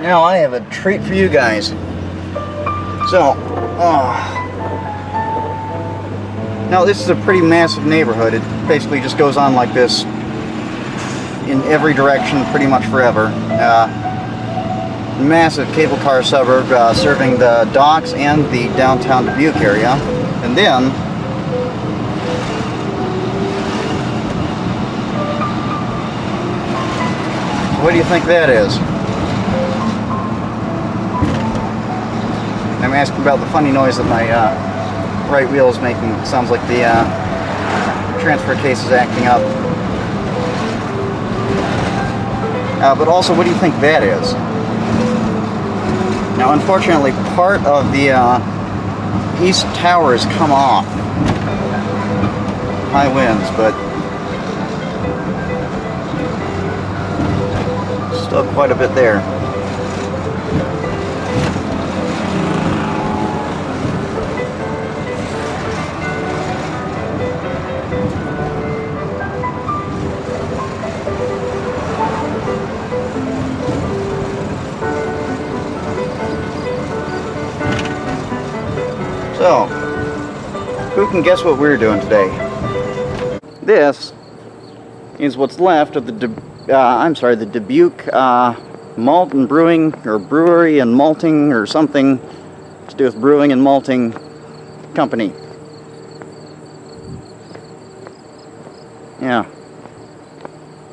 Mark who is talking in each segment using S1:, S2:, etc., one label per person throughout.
S1: Now I have a treat for you guys. So, now this is a pretty massive neighborhood. It basically just goes on like this in every direction pretty much forever. Massive cable car suburb serving the docks and the downtown Dubuque area. And then what do you think that is? I'm asking about the funny noise that my right wheel is making. It sounds like the transfer case is acting up. But also, what do you think that is? Now, unfortunately, part of the east tower has come off. High winds, but still quite a bit there. So, who can guess what we're doing today? This is what's left of the Dubuque Malt and Brewing, or Brewery and Malting, or something to do with Brewing and Malting Company. Yeah.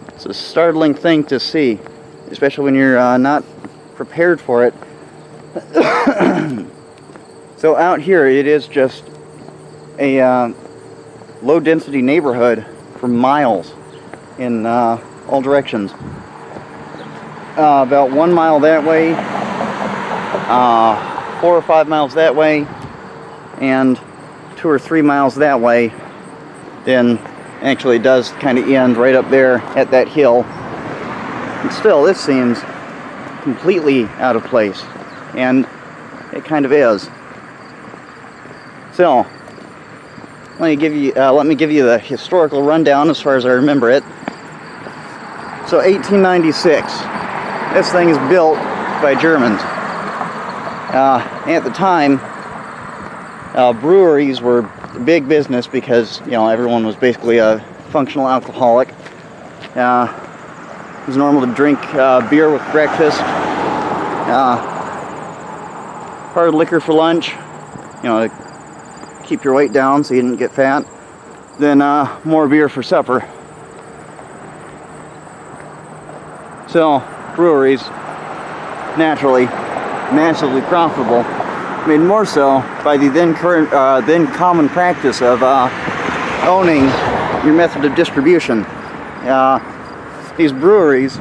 S1: It's a startling thing to see, especially when you're not prepared for it. So out here, it is just a low-density neighborhood for miles in all directions. About 1 mile that way, 4 or 5 miles that way, and 2 or 3 miles that way. Then actually it does kind of end right up there at that hill. And still, this seems completely out of place, and it kind of is. So, let me give you the historical rundown as far as I remember it. So, 1896. This thing is built by Germans. At the time, breweries were big business because, you know, everyone was basically a functional alcoholic. It was normal to drink beer with breakfast, hard liquor for lunch, you know, to keep your weight down so you didn't get fat, then more beer for supper. So, breweries, naturally, massively profitable, made more so by the then common practice of owning your method of distribution. These breweries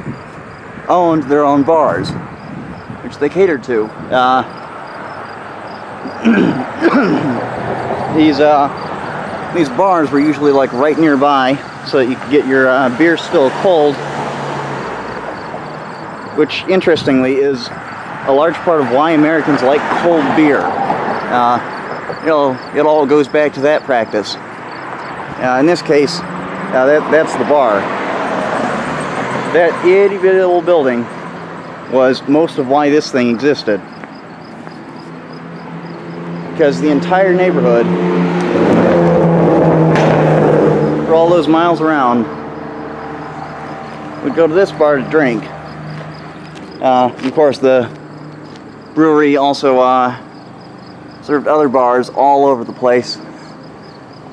S1: owned their own bars, which they catered to. These bars were usually like right nearby, so that you could get your beer still cold, which interestingly is a large part of why Americans like cold beer. It all goes back to that practice. In this case, that's the bar. That itty bitty little building was most of why this thing existed. Because the entire neighborhood, for all those miles around, would go to this bar to drink. Of course, the brewery also served other bars all over the place.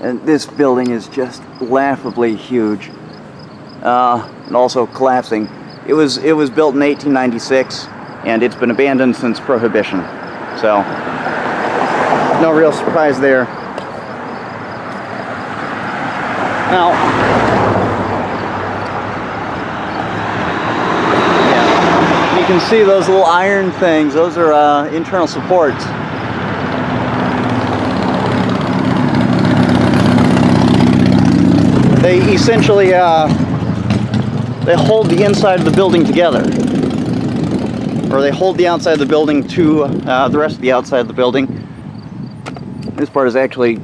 S1: And this building is just laughably huge. And also collapsing. It was built in 1896, and it's been abandoned since Prohibition. So, no real surprise there. Now, yeah, you can see those little iron things. Those are internal supports. They essentially they hold the inside of the building together, or they hold the outside of the building to the rest of the outside of the building. This part is actually,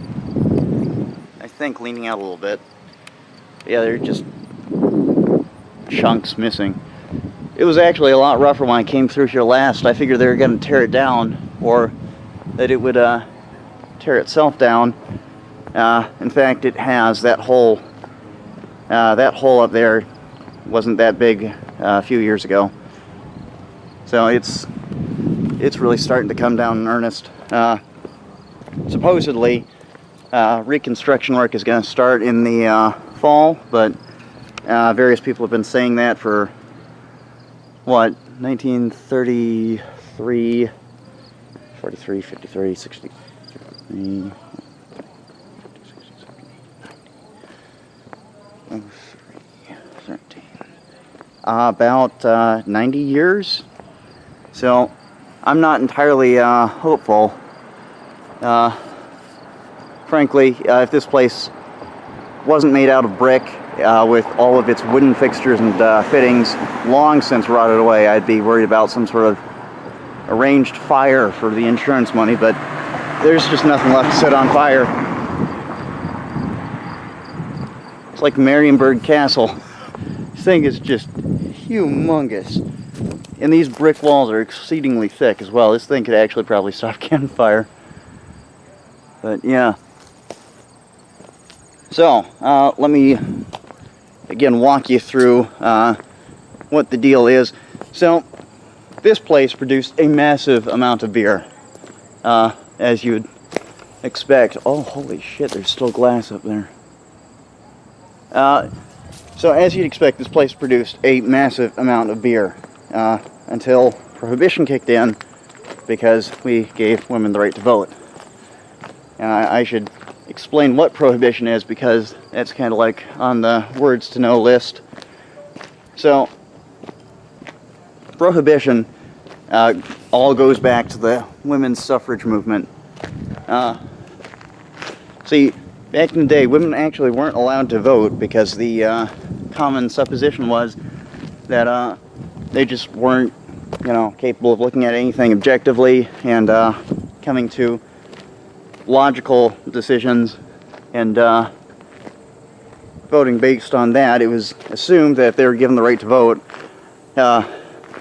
S1: I think, leaning out a little bit. But yeah, they're just chunks missing. it was actually a lot rougher when I came through here last. I figured they were going to tear it down, or that it would tear itself down. In fact, it has. That hole up there wasn't that big a few years ago. So it's really starting to come down in earnest. Supposedly, reconstruction work is going to start in the fall, but various people have been saying that for, what, 1933, 43, 53, 60, 50, 13, about 90 years. So I'm not entirely hopeful. Frankly, if this place wasn't made out of brick with all of its wooden fixtures and fittings long since rotted away, I'd be worried about some sort of arranged fire for the insurance money, but there's just nothing left to set on fire. It's like Marienburg Castle. This thing is just humongous. And these brick walls are exceedingly thick as well. This thing could actually probably stop campfire. But yeah. So, let me again walk you through what the deal is. So, this place produced a massive amount of beer, as you'd expect. Oh, holy shit, there's still glass up there. So, as you'd expect, this place produced a massive amount of beer until Prohibition kicked in, because we gave women the right to vote. I should explain what Prohibition is, because that's kind of like on the words to know list. So, Prohibition all goes back to the women's suffrage movement. See, back in the day, women actually weren't allowed to vote because the common supposition was that they just weren't, capable of looking at anything objectively and coming to logical decisions and voting based on that. It was assumed that if they were given the right to vote,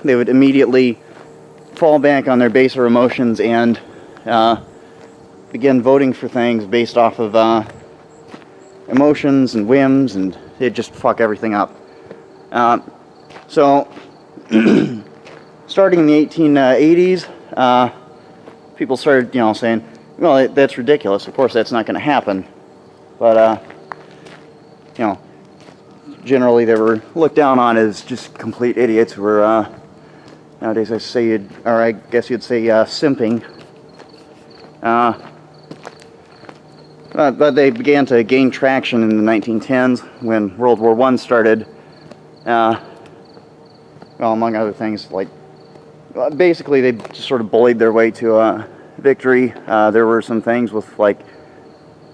S1: they would immediately fall back on their baser emotions and begin voting for things based off of emotions and whims, and it'd just fuck everything up. So, starting in the 1880s, people started, saying, well, that's ridiculous. Of course, that's not going to happen. But, generally they were looked down on as just complete idiots who were, nowadays I guess you'd say simping. But they began to gain traction in the 1910s when World War I started. Well, among other things, basically they just sort of bullied their way to victory. There were some things with,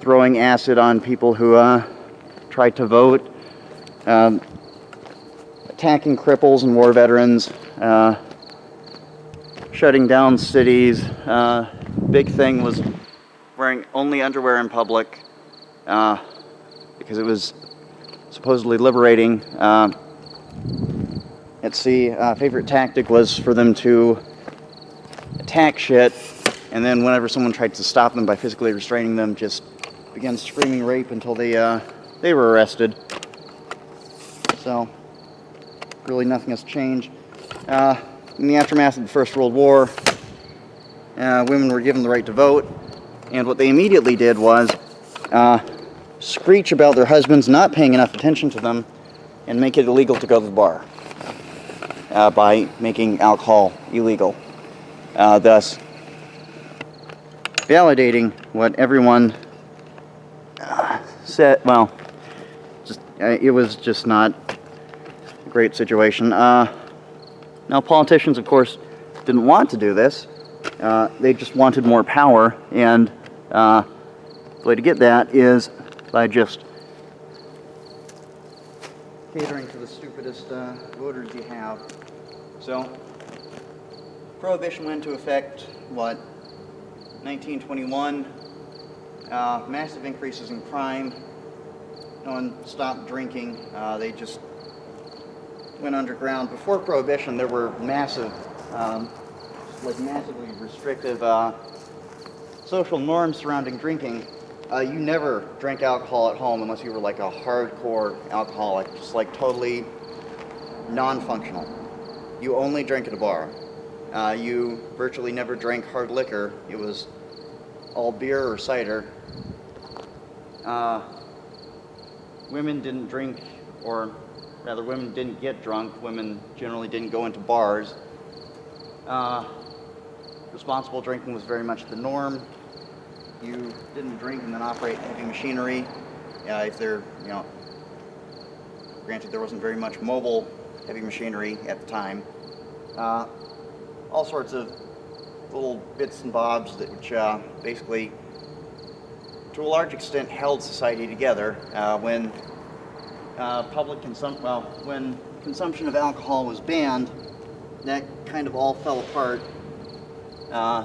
S1: throwing acid on people who tried to vote, attacking cripples and war veterans, shutting down cities. Big thing was wearing only underwear in public, because it was supposedly liberating. Favorite tactic was for them to attack shit, and then whenever someone tried to stop them by physically restraining them, just began screaming rape until they were arrested. So, really nothing has changed. In the aftermath of the First World War, women were given the right to vote, and what they immediately did was screech about their husbands not paying enough attention to them and make it illegal to go to the bar by making alcohol illegal, thus validating what everyone said. Well, it was just not a great situation. Now, politicians, of course, didn't want to do this. They just wanted more power, and the way to get that is by just catering to the stupidest voters you have. So, Prohibition went into effect, 1921, massive increases in crime. No one stopped drinking. They just went underground. Before Prohibition, there were massive, massively restrictive social norms surrounding drinking. You never drank alcohol at home unless you were like a hardcore alcoholic, just like totally non-functional. You only drank at a bar. You virtually never drank hard liquor. It was all beer or cider. Women didn't drink, or rather women didn't get drunk. Women generally didn't go into bars. Responsible drinking was very much the norm. You didn't drink and then operate heavy machinery. If there, granted there wasn't very much mobile heavy machinery at the time. All sorts of little bits and bobs that which basically, to a large extent, held society together. When when consumption of alcohol was banned, that kind of all fell apart.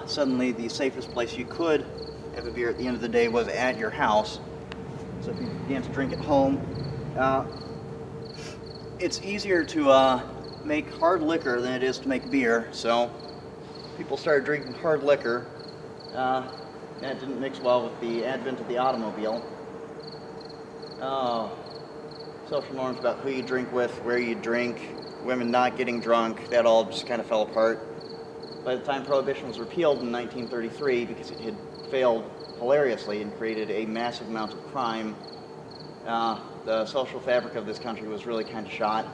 S1: Suddenly, the safest place you could have a beer at the end of the day was at your house. So if you began to drink at home, it's easier to make hard liquor than it is to make beer. So people started drinking hard liquor. That didn't mix well with the advent of the automobile. Social norms about who you drink with, where you drink, women not getting drunk, that all just kind of fell apart. By the time Prohibition was repealed in 1933, because it had failed hilariously and created a massive amount of crime, the social fabric of this country was really kind of shot.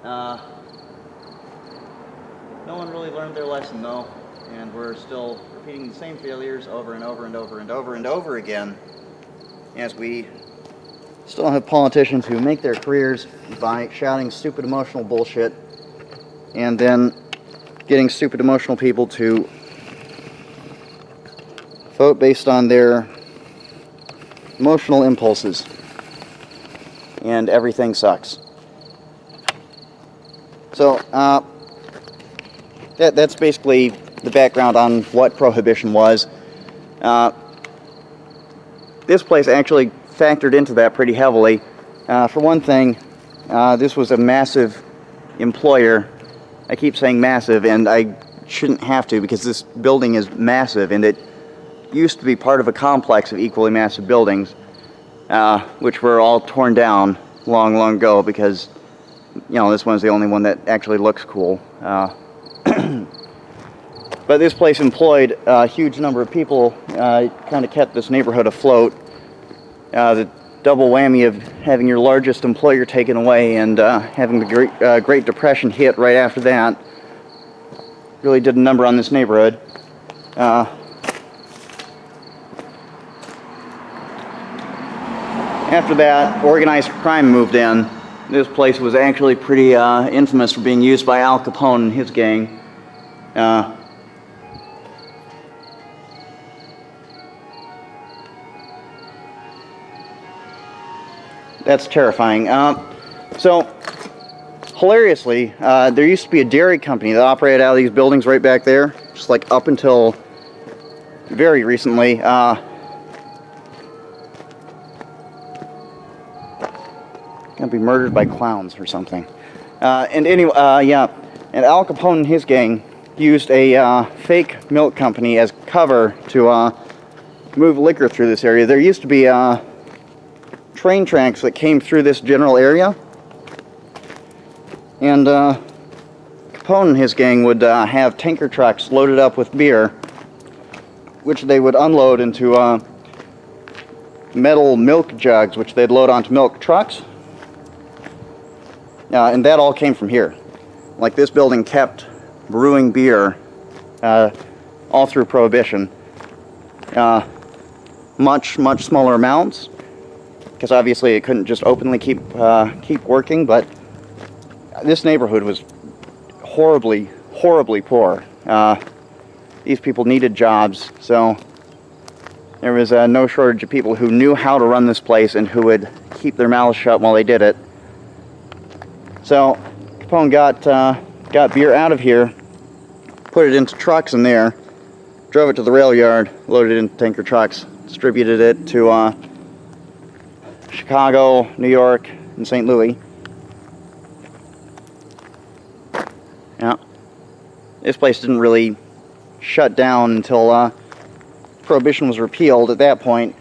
S1: No one really learned their lesson, though, and we're still repeating the same failures over and over and over and over and over again, as we still have politicians who make their careers by shouting stupid emotional bullshit and then getting stupid emotional people to vote based on their emotional impulses, and everything sucks. So that's basically the background on what Prohibition was. This place actually factored into that pretty heavily. For one thing, this was a massive employer. I keep saying massive, and I shouldn't have to, because this building is massive, and it used to be part of a complex of equally massive buildings, which were all torn down long, long ago, because, this one's the only one that actually looks cool. But this place employed a huge number of people. It kind of kept this neighborhood afloat. The double whammy of having your largest employer taken away and having the Great Depression hit right after that really did a number on this neighborhood. After that, organized crime moved in. This place was actually pretty infamous for being used by Al Capone and his gang. That's terrifying. So, hilariously, there used to be a dairy company that operated out of these buildings right back there, just like up until very recently. Gonna be murdered by clowns or something. And anyway, and Al Capone and his gang used a fake milk company as cover to move liquor through this area. There used to be train tracks that came through this general area, and Capone and his gang would have tanker trucks loaded up with beer, which they would unload into metal milk jugs, which they'd load onto milk trucks. And that all came from here. Like, this building kept brewing beer all through Prohibition. Much smaller amounts, because obviously it couldn't just openly keep working. But this neighborhood was horribly poor. These people needed jobs, so there was no shortage of people who knew how to run this place and who would keep their mouths shut while they did it. So Capone got beer out of here, put it into trucks in there, drove it to the rail yard, loaded it into tanker trucks, distributed it to Chicago, New York, and St. Louis. Yeah. This place didn't really shut down until Prohibition was repealed. At that point,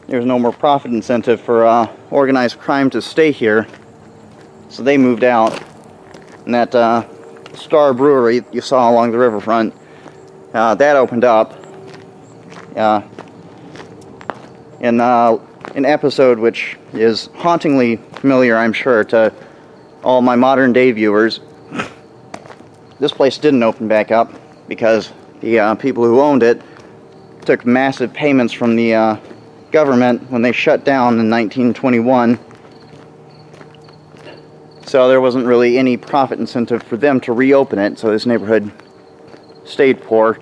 S1: there was no more profit incentive for organized crime to stay here, so they moved out. And that Star Brewery you saw along the riverfront, that opened up in an episode which is hauntingly familiar, I'm sure, to all my modern day viewers. This place didn't open back up because the people who owned it took massive payments from the government when they shut down in 1921. So there wasn't really any profit incentive for them to reopen it, so this neighborhood stayed poor.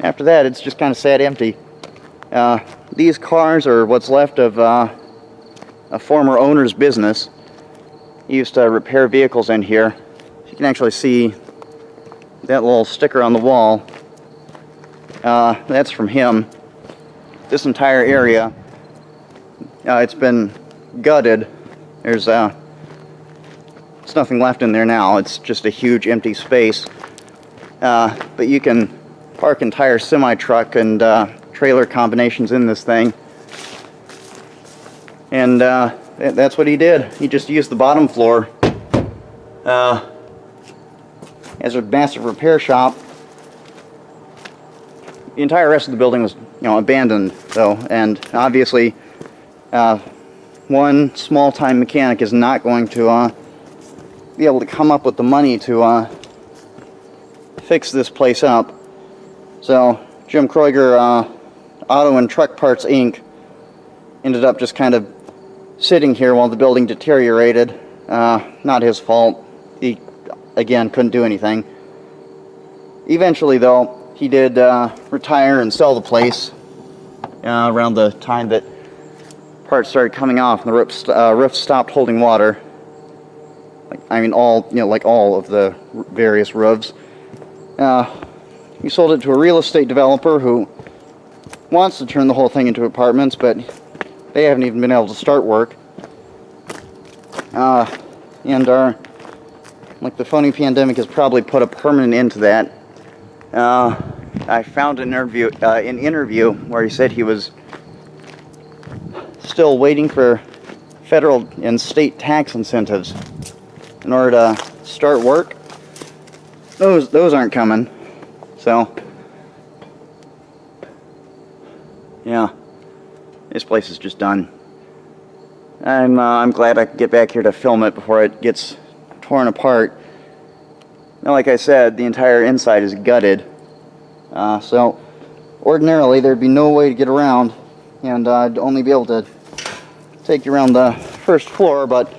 S1: After that, it's just kind of sat empty. These cars are what's left of a former owner's business. He used to repair vehicles in here. You can actually see that little sticker on the wall. That's from him. This entire area, it's been gutted. There's nothing left in there now. It's just a huge empty space. But you can park entire semi-truck and trailer combinations in this thing. And that's what he did. He just used the bottom floor as a massive repair shop. The entire rest of the building was, abandoned, though, and obviously, one small-time mechanic is not going to be able to come up with the money to fix this place up. So, Jim Kroiger Auto and Truck Parts, Inc. ended up just kind of sitting here while the building deteriorated. Not his fault. He, again, couldn't do anything. Eventually, though, he did retire and sell the place around the time that parts started coming off and the roof stopped holding water. Like all of the various roofs. He sold it to a real estate developer who wants to turn the whole thing into apartments, but they haven't even been able to start work. And the phony pandemic has probably put a permanent end to that. I found an interview where he said he was still waiting for federal and state tax incentives in order to start work. Those aren't coming. So, yeah, this place is just done. I'm glad I could get back here to film it before it gets torn apart. Now, like I said, the entire inside is gutted. So, ordinarily, there'd be no way to get around, and I'd only be able to take you around the first floor, but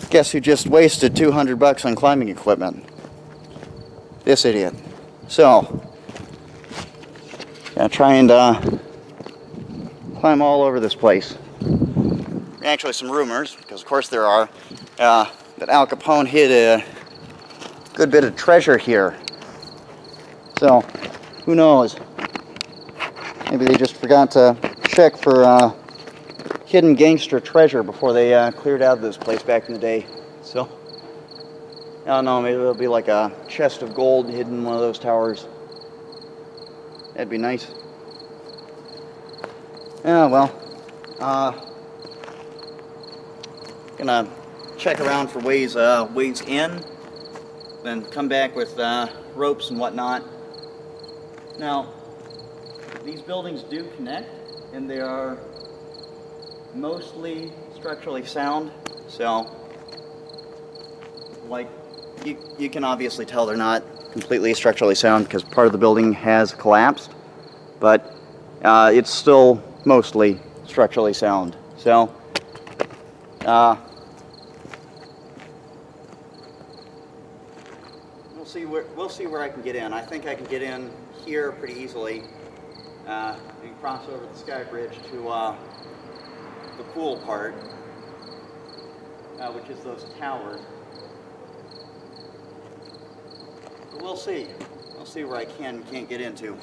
S1: guess who just wasted $200 on climbing equipment? This idiot. So, gonna try and climb all over this place. Actually, some rumors, because of course there are, that Al Capone hid a good bit of treasure here. So, who knows? Maybe they just forgot to check for hidden gangster treasure before they cleared out of this place back in the day. So, I don't know, maybe there'll be like a chest of gold hidden in one of those towers. That'd be nice. Yeah, well, gonna check around for ways in, then come back with ropes and whatnot. Now, these buildings do connect, and they are mostly structurally sound, so you can obviously tell they're not completely structurally sound because part of the building has collapsed, but it's still mostly structurally sound. So we'll see where I can get in. I think I can get in here pretty easily and cross over the sky bridge to the pool part, which is those towers. But we'll see. We'll see where I can and can't get into.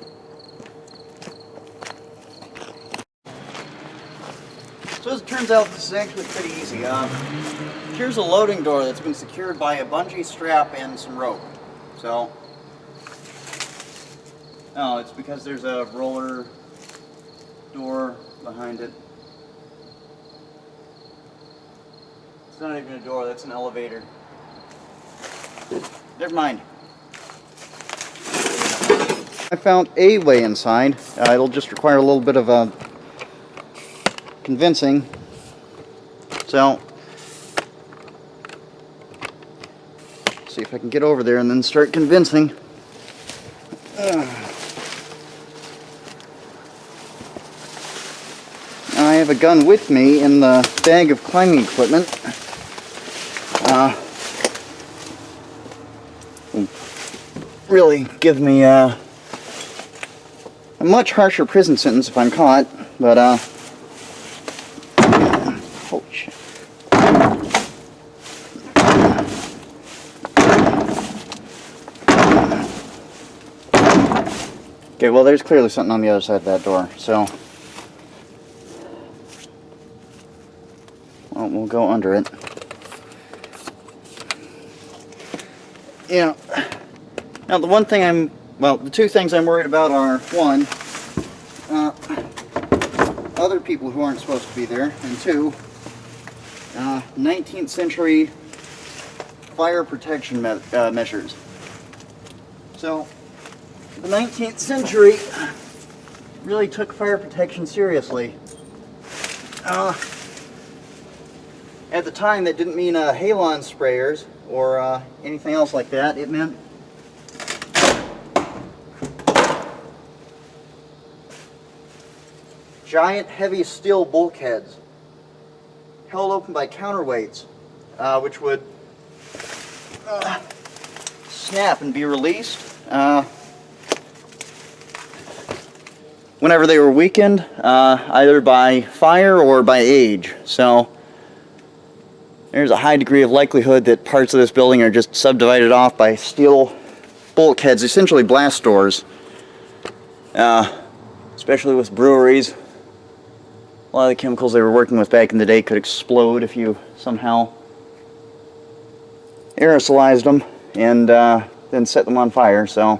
S1: So as it turns out, this is actually pretty easy. Here's a loading door that's been secured by a bungee strap and some rope. So, oh, it's because there's a roller door behind it. It's not even a door, that's an elevator. Never mind. I found a way inside. It'll just require a little bit of convincing. So, see if I can get over there and then start convincing. I have a gun with me in the bag of climbing equipment. Really give me a much harsher prison sentence if I'm caught, but holy shit. Okay, well there's clearly something on the other side of that door, so well, we'll go under it. Yeah. Now the the two things I'm worried about are, one, other people who aren't supposed to be there, and two, 19th century fire protection measures. So, the 19th century really took fire protection seriously. At the time, that didn't mean halon sprayers or anything else like that. It meant giant heavy steel bulkheads held open by counterweights, which would snap and be released whenever they were weakened, either by fire or by age. So there's a high degree of likelihood that parts of this building are just subdivided off by steel bulkheads, essentially blast doors. Especially with breweries, a lot of the chemicals they were working with back in the day could explode if you somehow aerosolized them and then set them on fire, so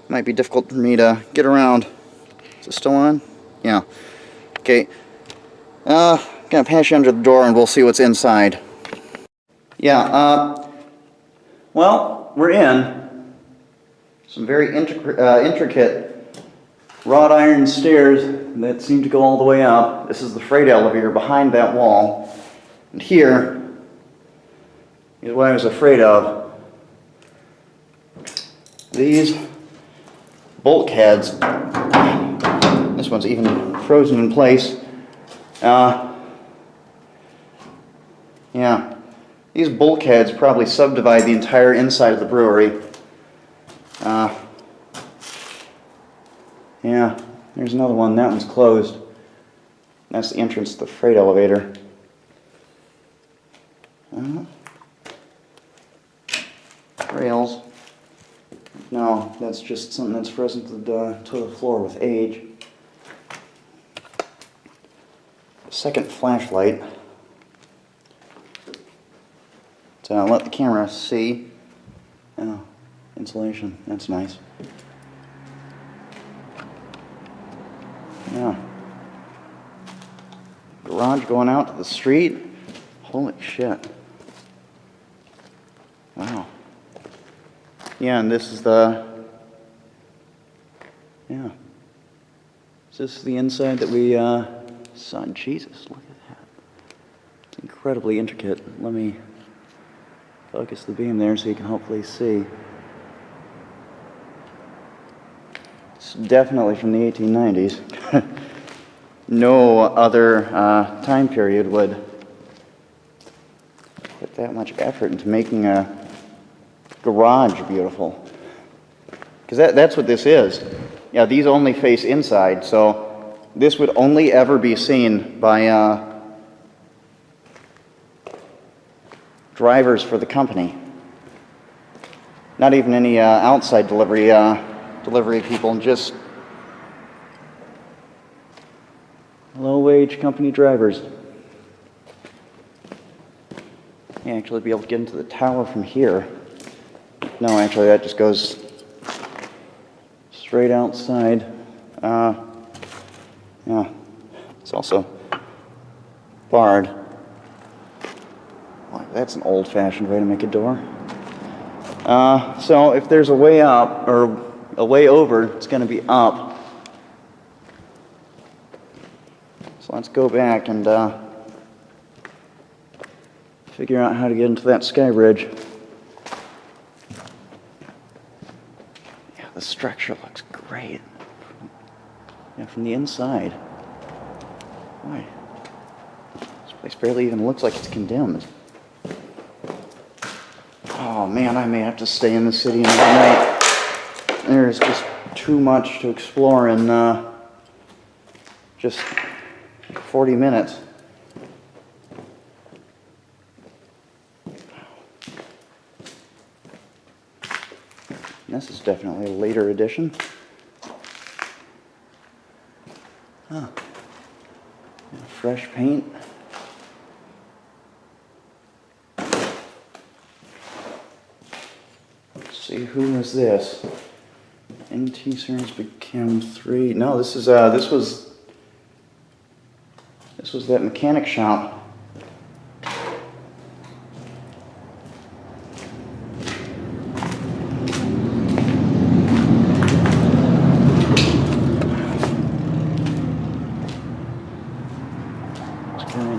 S1: it might be difficult for me to get around. Is it still on? Yeah. Okay. Gonna pass you under the door and we'll see what's inside. Yeah, well, we're in some very intricate wrought iron stairs that seem to go all the way up. This is the freight elevator behind that wall. And here is what I was afraid of. These bulkheads, this one's even frozen in place. Yeah, these bulkheads probably subdivide the entire inside of the brewery. Yeah, there's another one. That one's closed. That's the entrance to the freight elevator. Rails. No, that's just something that's frozen to the floor with age. Second flashlight. So let the camera see. Oh, insulation. That's nice. Yeah. Garage going out to the street. Holy shit. Wow. Yeah, and this is the... Yeah. Is this the inside that we saw? Jesus, look at that. It's incredibly intricate. Let me focus the beam there so you can hopefully see. It's definitely from the 1890s. No other time period would put that much effort into making a garage beautiful. Because that's what this is. Yeah, these only face inside, so this would only ever be seen by drivers for the company. Not even any outside delivery people, just low-wage company drivers. actually be able to get into the tower from here. No, actually, that just goes straight outside. Yeah, it's also barred. Well, that's an old-fashioned way to make a door. So if there's a way up, or a way over, it's going to be up. So let's go back and figure out how to get into that sky bridge. Yeah, the structure looks great. Yeah, from the inside. Boy, this place barely even looks like it's condemned. Oh man, I may have to stay in the city another night. There's just too much to explore in just 40 minutes. This is definitely a later edition. Huh. Fresh paint. Let's see, who was this? NT series became 3. No, this is this was that mechanic shop.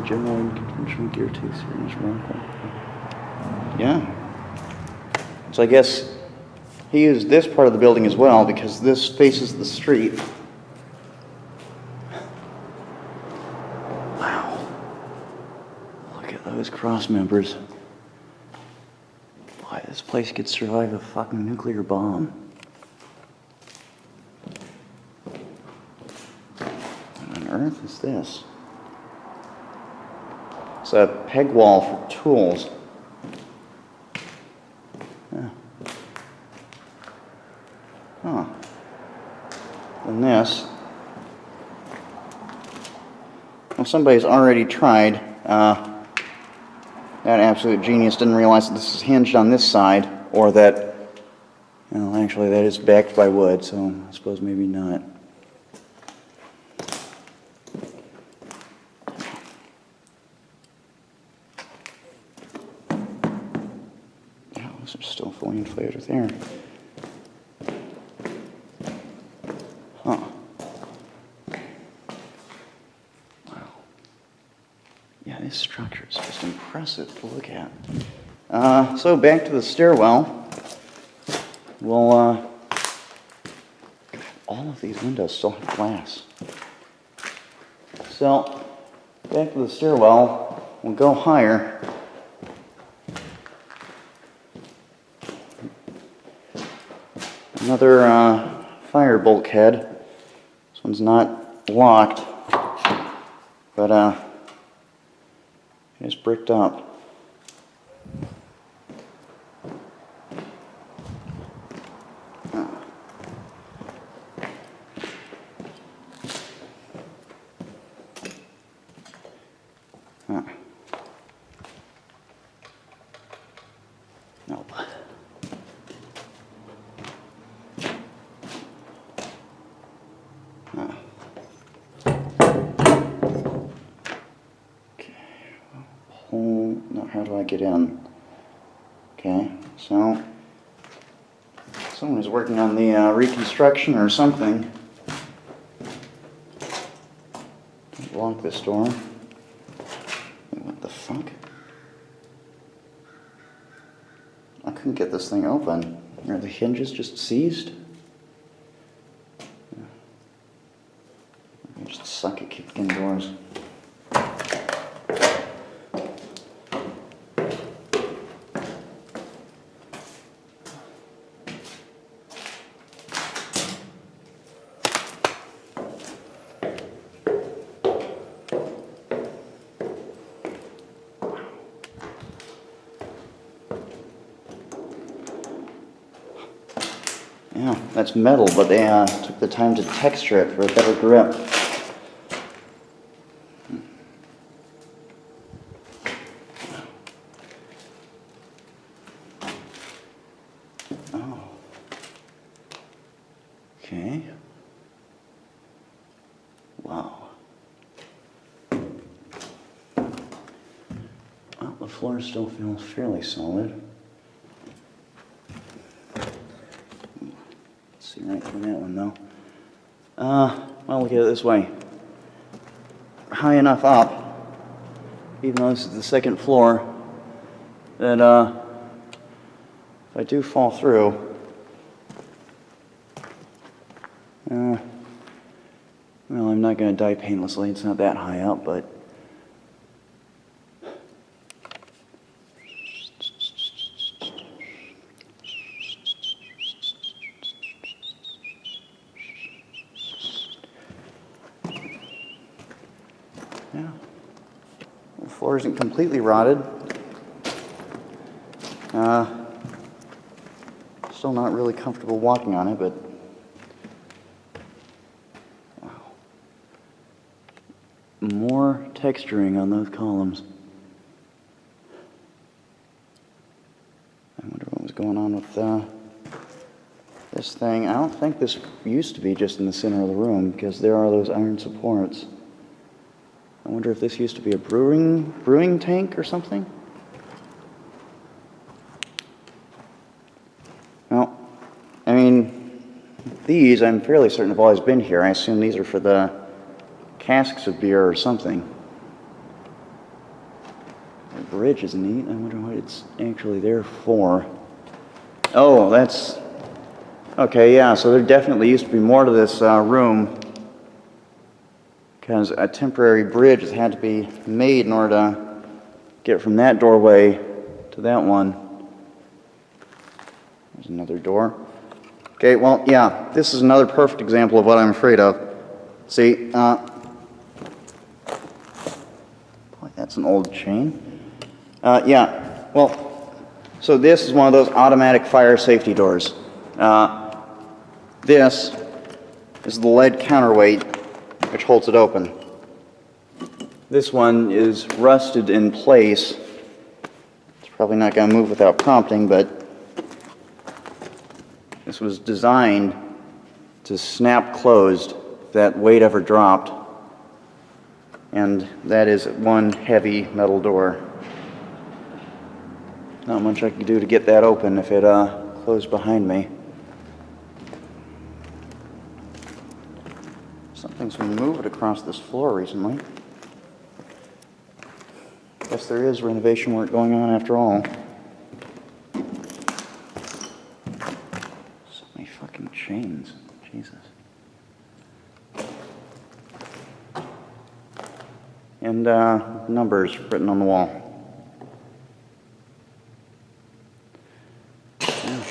S1: General conventional gear 2 series. Yeah. So I guess he used this part of the building as well because this faces the street. Wow. Look at those cross members. Boy, this place could survive a fucking nuclear bomb. What on earth is this? It's a peg wall for tools. Yeah. Huh. And this. Well, somebody's already tried. That absolute genius didn't realize that this is hinged on this side, or that, well, actually that is backed by wood, so I suppose maybe not. Those are still fully inflated there. Huh. Wow. Yeah, this structure is just impressive to look at. So back to the stairwell. We'll, all of these windows still have glass. So, back to the stairwell. We'll go higher. Another fire bulkhead. This one's not locked, but it's bricked up. Nope. Now how do I get in? Okay, so someone is working on the reconstruction or something. Lock this door. Wait, what the fuck? I couldn't get this thing open. Are the hinges just seized? I just suck at kicking in doors. Yeah, that's metal, but they took the time to texture it for a better grip. Okay. Wow. Well, the floor still feels fairly solid. Let's see right through that one though. Well, look at it this way. High enough up, even though this is the second floor, that if I do fall through, well, I'm not going to die painlessly. It's not that high up, but yeah. The floor isn't completely rotted. Still not really comfortable walking on it, but wow. More texturing on those columns. I wonder what was going on with this thing. I don't think this used to be just in the center of the room, because there are those iron supports. I wonder if this used to be a brewing tank or something? Well, I mean, these I'm fairly certain have always been here. I assume these are for the casks of beer or something. The bridge is neat. I wonder what it's actually there for. Oh, that's... Okay, yeah, so there definitely used to be more to this room, because a temporary bridge has had to be made in order to get from that doorway to that one. There's another door. Okay, well, yeah, this is another perfect example of what I'm afraid of. See, boy, that's an old chain. Yeah, well, so this is one of those automatic fire safety doors. This is the lead counterweight which holds it open. This one is rusted in place. It's probably not going to move without prompting, but this was designed to snap closed if that weight ever dropped. And that is one heavy metal door. Not much I could do to get that open if it closed behind me. Something's been moved across this floor recently. Guess there is renovation work going on after all. So many fucking chains. Jesus. And numbers written on the wall. Yeah.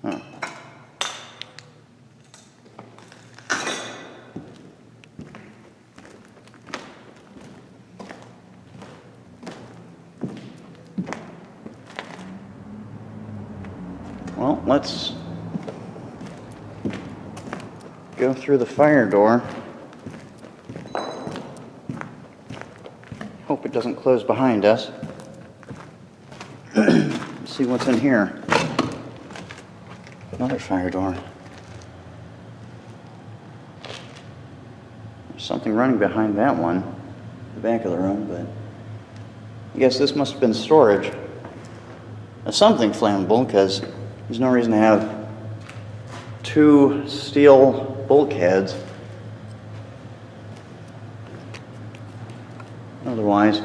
S1: Huh. Well, let's go through the fire door. Hope it doesn't close behind us. Let's see what's in here. Another fire door. There's something running behind that one, the back of the room, but I guess this must have been storage. Something flammable, because there's no reason to have two steel bulkheads. Otherwise,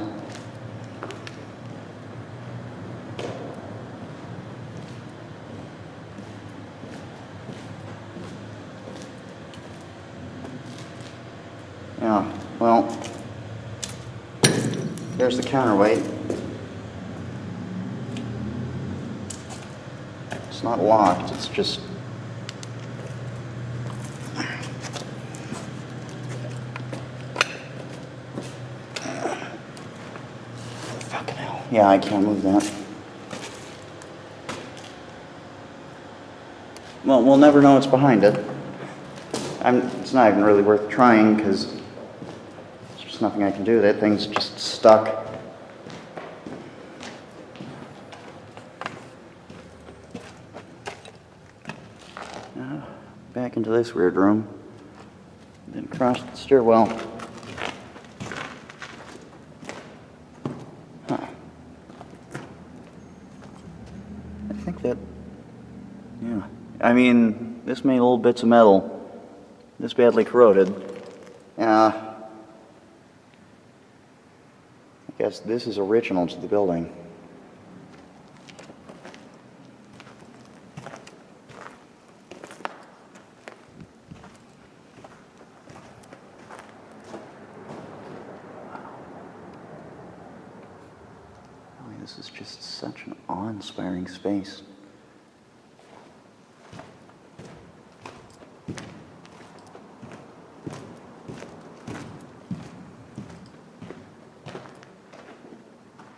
S1: yeah, well, there's the counterweight. It's not locked, it's just fucking hell. Yeah, I can't move that. Well, we'll never know what's behind it. It's not even really worth trying, because there's just nothing I can do. That thing's just stuck. back into this weird room, then across the stairwell. Huh. I think that, yeah. I mean, this made little bits of metal, this badly corroded. I guess this is original to the building. Really, this is just such an awe-inspiring space.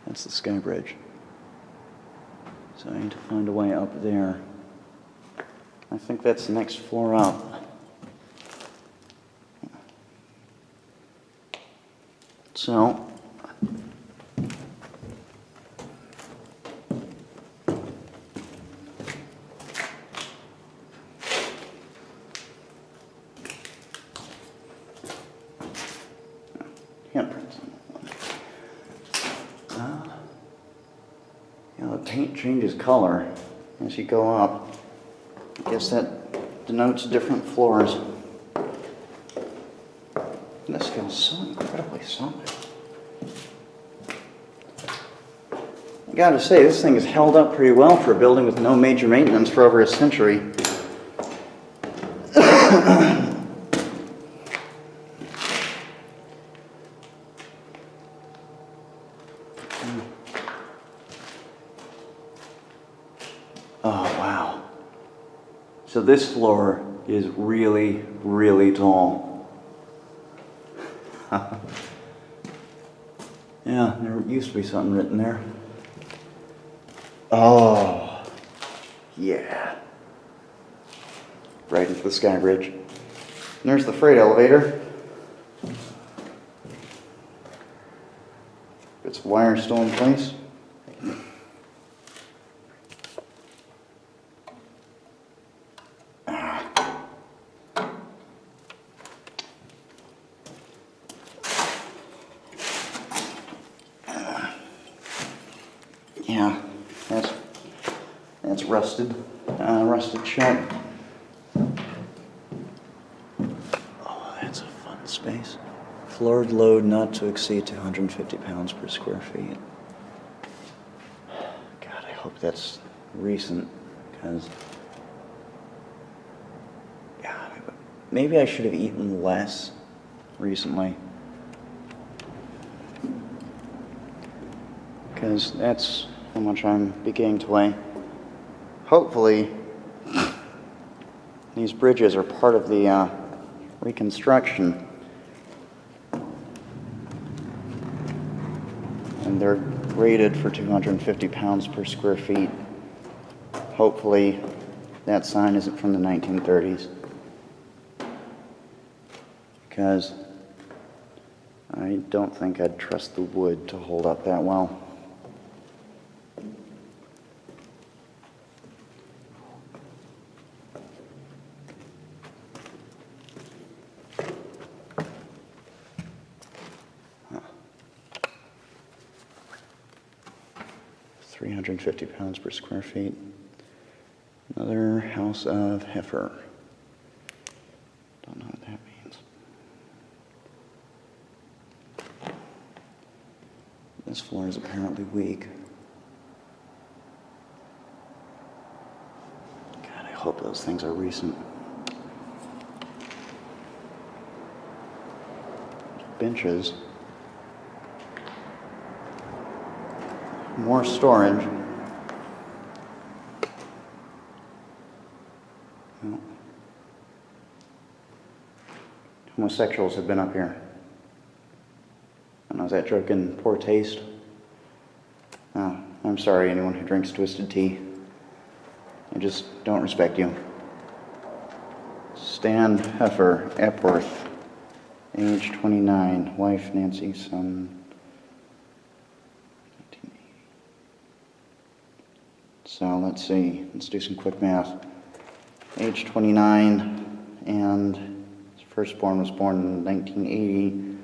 S1: That's the sky bridge. So I need to find a way up there. I think that's the next floor up. So, handprints. The paint changes color as you go up. I guess that denotes different floors. This feels so incredibly solid. I gotta say, this thing has held up pretty well for a building with no major maintenance for over a century. Oh, wow. So this floor is really, really tall. Yeah, there used to be something written there. Oh, yeah. Right into the sky bridge. And there's the freight elevator. Its wire still in place. Yeah, that's rusted shut. Oh, that's a fun space. Floored load not to exceed 250 pounds per square feet. God, I hope that's recent, because God, maybe I should have eaten less recently. Because that's how much I'm beginning to weigh. Hopefully, these bridges are part of the reconstruction. And they're rated for 250 pounds per square feet. Hopefully, that sign isn't from the 1930s. Because I don't think I'd trust the wood to hold up that well. Huh. 350 pounds per square feet. Another house of heifer. Don't know what that means. This floor is apparently weak. God, I hope those things are recent. Benches. More storage. Well, homosexuals have been up here. And was that joke in poor taste? Oh, I'm sorry, anyone who drinks twisted tea. I just don't respect you. Stan Heifer, Epworth, age 29, wife Nancy, son. So let's see, let's do some quick math. Age 29 and his firstborn was born in 1980.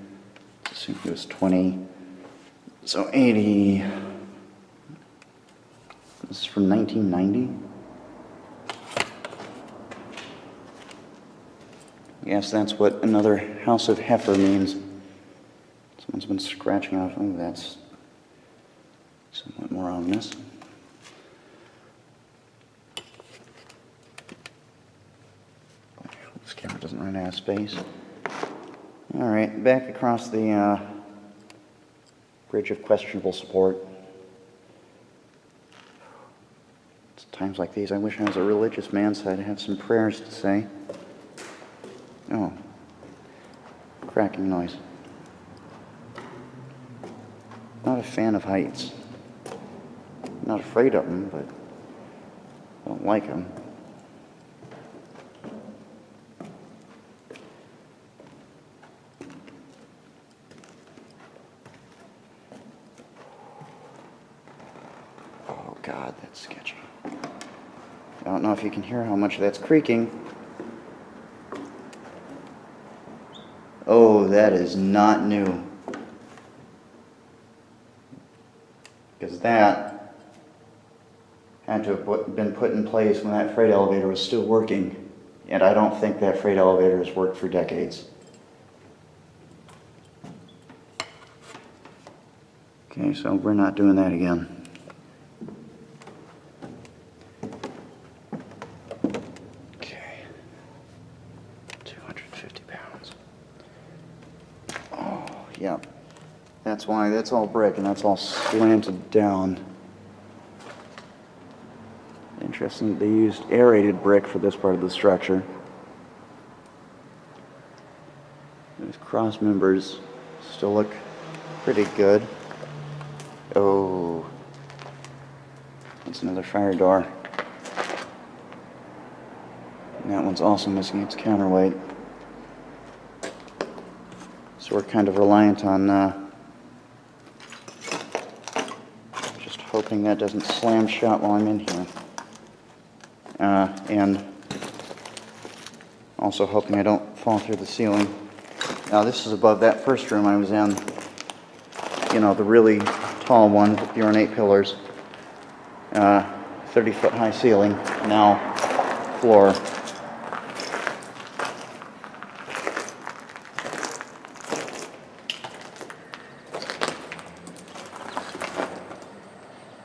S1: I assume he was 20. So 80. This is from 1990. Yes, that's what another house of heifer means. Someone's been scratching off. Oh, that's somewhat more ominous. This camera doesn't run out of space. All right, back across the bridge of questionable support. It's times like these, I wish I was a religious man so I'd have some prayers to say. Oh, cracking noise. Not a fan of heights. Not afraid of them, but don't like them. Oh God, that's sketchy. I don't know if you can hear how much that's creaking. Oh, that is not new. Because that had to have been put in place when that freight elevator was still working. And I don't think that freight elevator has worked for decades. Okay, so we're not doing that again. Okay. 250 pounds. Oh, yeah. That's why that's all brick and that's all slanted down. Interesting, they used aerated brick for this part of the structure. Those cross members still look pretty good. Oh, that's another fire door. And that one's also missing its counterweight. So we're kind of reliant on just hoping that doesn't slam shut while I'm in here. And also hoping I don't fall through the ceiling. Now this is above that first room I was in. You know, the really tall one with the ornate pillars. 30-foot high ceiling, now floor.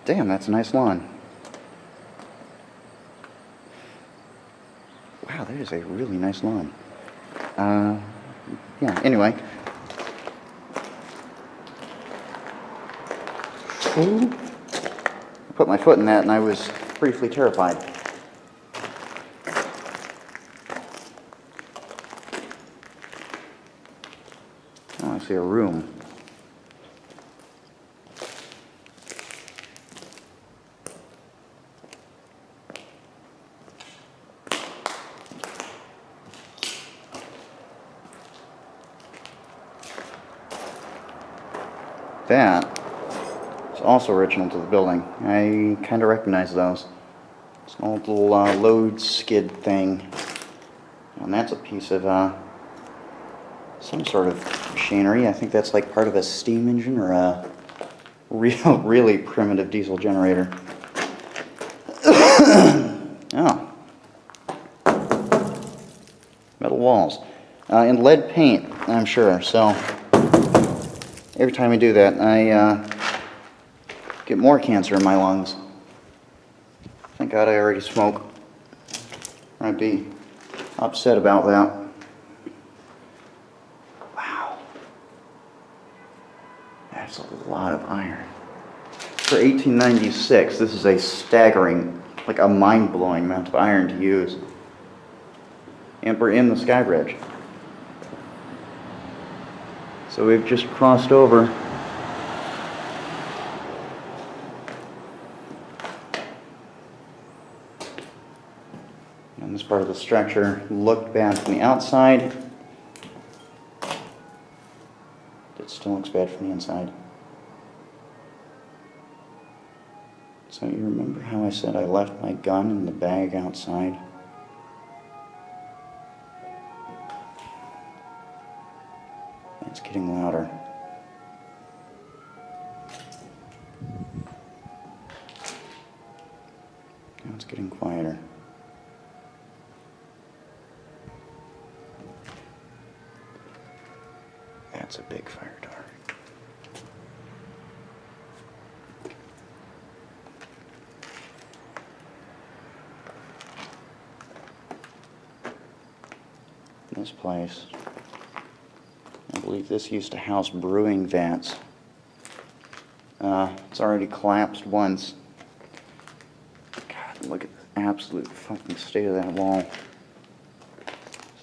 S1: Damn, that's a nice lawn. Wow, that is a really nice lawn. Yeah, anyway. I put my foot in that and I was briefly terrified. Oh, I see a room. That is also original to the building. I kind of recognize those. It's an old little load skid thing. And that's a piece of some sort of machinery. I think that's like part of a steam engine or a really primitive diesel generator. Oh. Metal walls. And lead paint, I'm sure. So every time I do that, I get more cancer in my lungs. Thank God I already smoke. I'd be upset about that. Wow. That's a lot of iron. For 1896, this is a staggering, like a mind-blowing amount of iron to use. And we're in the Sky Bridge. So we've just crossed over. And this part of the structure looked bad from the outside. It still looks bad from the inside. So you remember how I said I left my gun in the bag outside? louder. Now it's getting quieter. That's a big fire door. This place, I believe this used to house brewing vats. It's already collapsed once. God, look at the absolute fucking state of that wall.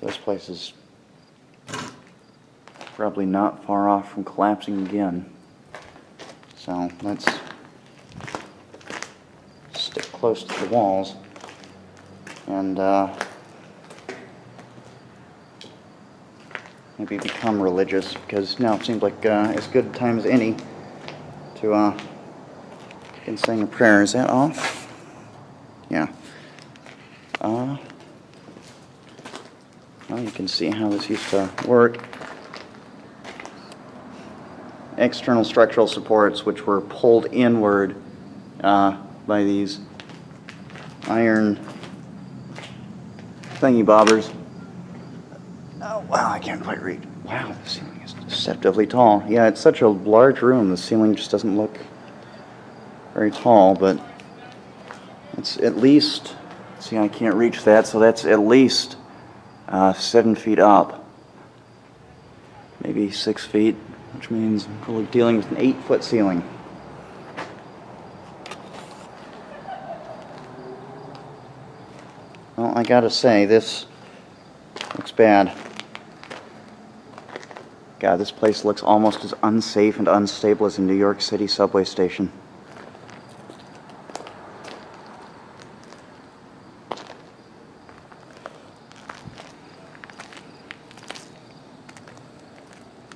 S1: So this place is probably not far off from collapsing again. So let's stick close to the walls and maybe become religious, because now it seems like as good a time as any to can sing a prayer. Is that off? Yeah. Well, you can see how this used to work. External structural supports, which were pulled inward by these iron thingy bobbers. Oh, wow, I can't quite read. Wow, the ceiling is deceptively tall. Yeah, it's such a large room, the ceiling just doesn't look very tall, but it's at least, see, I can't reach that, so that's at least 7 feet up. Maybe 6 feet, which means we're dealing with an 8-foot ceiling. Well, I gotta say, this looks bad. God, this place looks almost as unsafe and unstable as a New York City subway station.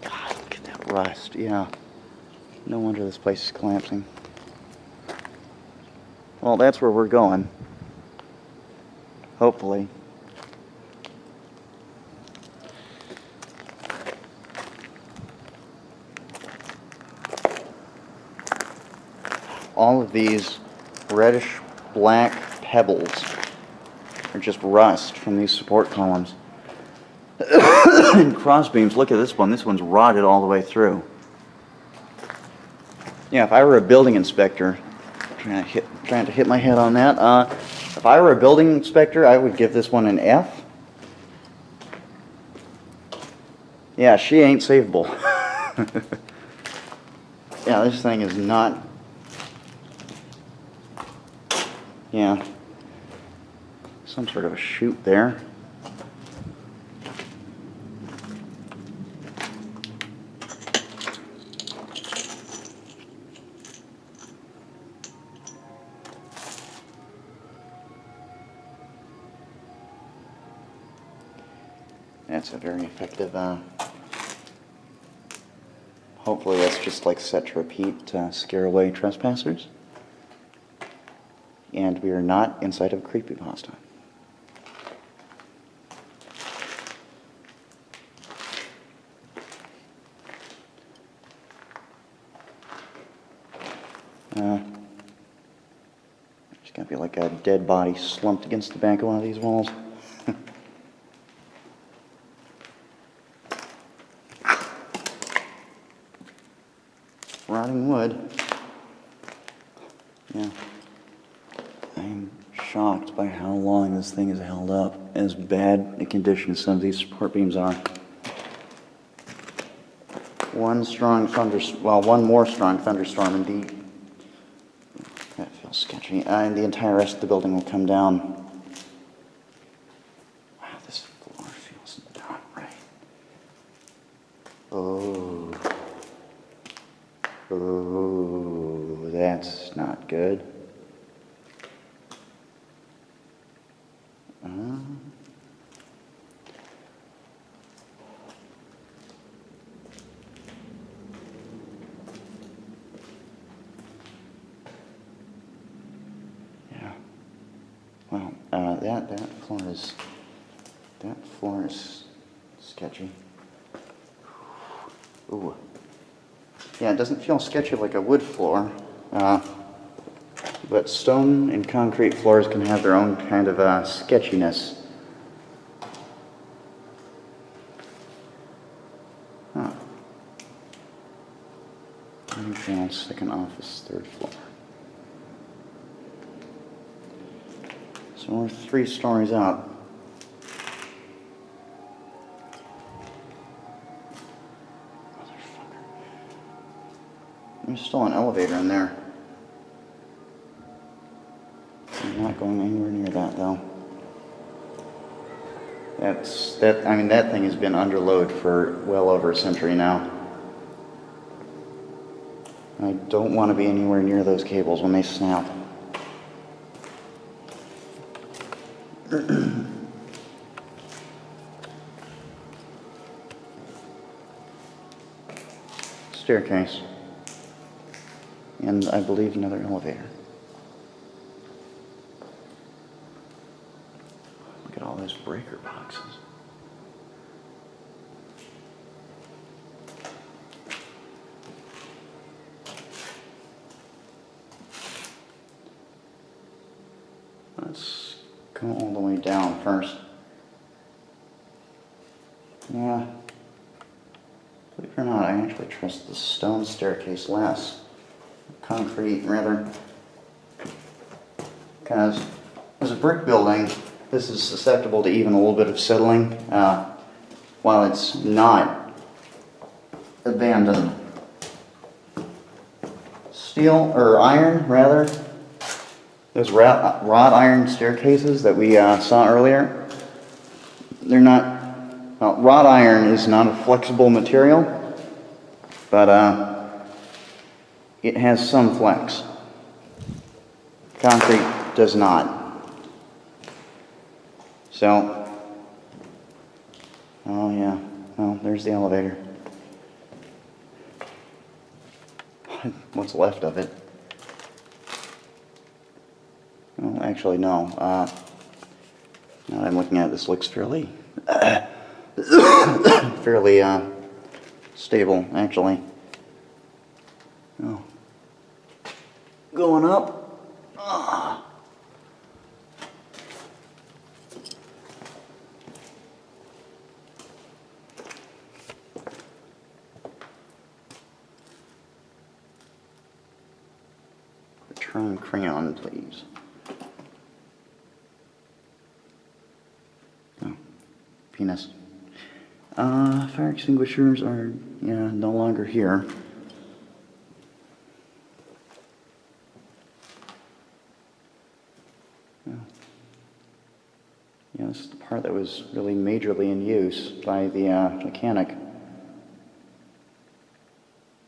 S1: God, look at that rust, yeah. No wonder this place is collapsing. Well, that's where we're going. Hopefully. All of these reddish black pebbles are just rust from these support columns. And cross beams, look at this one. This one's rotted all the way through. Yeah, if I were a building inspector, trying to hit my head on that. If I were a building inspector, I would give this one an F. Yeah, she ain't savable. Yeah, this thing is not. Yeah, some sort of a chute there. That's a very effective, hopefully that's just like set to repeat to scare away trespassers. And we are not inside of a creepypasta. There's gotta be like a dead body slumped against the back of one of these walls. Rotting wood. Yeah. I'm shocked by how long this thing has held up, as bad a condition as some of these support beams are. One more strong thunderstorm indeed. That feels sketchy. And the entire rest of the building will come down. Wow, this floor feels not right. Oh. Oh, that's not good. Yeah. Well, that floor is sketchy. Ooh. Yeah, it doesn't feel sketchy like a wood floor. But stone and concrete floors can have their own kind of sketchiness. Huh. Panel, second office, third floor. So we're 3 stories up. Motherfucker. There's still an elevator in there. I'm not going anywhere near that though. I mean, that thing has been under load for well over a century now. I don't want to be anywhere near those cables when they snap. Staircase. And I believe another elevator. Look at all those breaker boxes. Let's go all the way down first. Yeah. Believe it or not, I actually trust the stone staircase less. Concrete, rather. Because as a brick building, this is susceptible to even a little bit of settling, while it's not abandoned. Steel, or iron, rather. Those wrought iron staircases that we saw earlier, they're not, well, wrought iron is not a flexible material, but it has some flex. Concrete does not. So, oh yeah, well, there's the elevator. What's left of it? Well, actually, no. Now that I'm looking at it, this looks fairly, fairly stable, actually. Oh. Going up. Ah. Return crayon, please. Oh, penis. Fire extinguishers are, yeah, no longer here. Yeah, this is the part that was really majorly in use by the mechanic.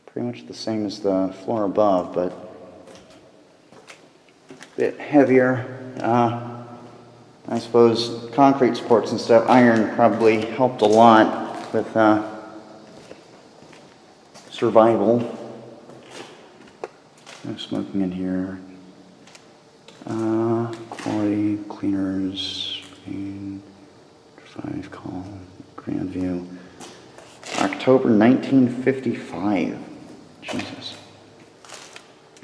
S1: Pretty much the same as the floor above, but a bit heavier. I suppose concrete supports instead of iron probably helped a lot with survival. No smoking in here. Quality cleaners, 5 call, Grand View. October 1955. Jesus.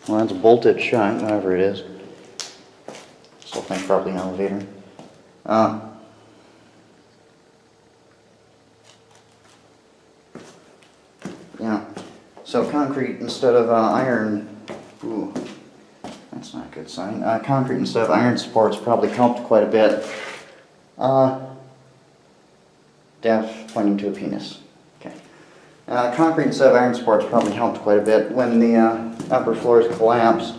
S1: Well, that's bolted shut, whatever it is. Still think probably an elevator. Yeah. So concrete instead of iron. Ooh. That's not a good sign. Concrete instead of iron supports probably helped quite a bit. Dash pointing to a penis. Okay. Concrete instead of iron supports probably helped quite a bit when the upper floors collapsed.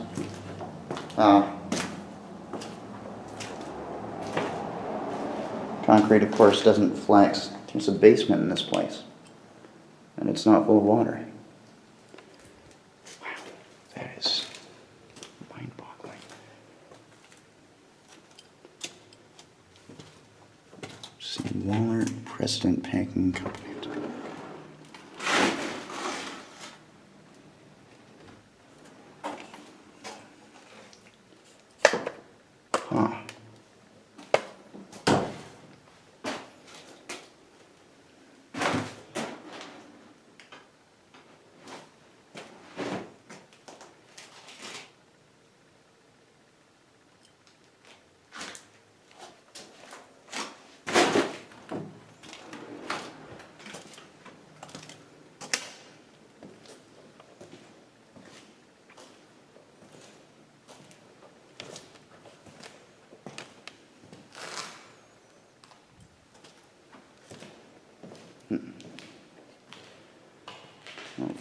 S1: Concrete, of course, doesn't flex. There's a basement in this place, and it's not full of water. Wow, that is mind-boggling. See, Waller President Packing Company. Huh.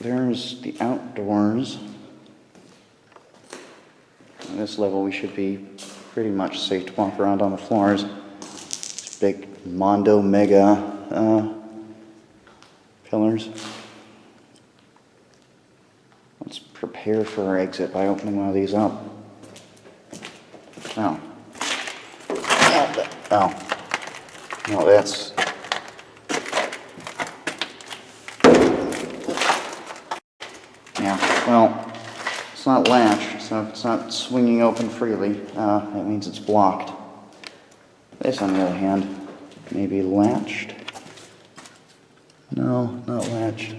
S1: there's the outdoors. At this level we should be pretty much safe to walk around on the floors. These big Mondo Mega pillars. Let's prepare for our exit by opening one of these up. Oh. Oh. No, that's... Yeah, well, it's not latched, so if it's not swinging open freely, that means it's blocked. This, on the other hand, may be latched. No, not latched.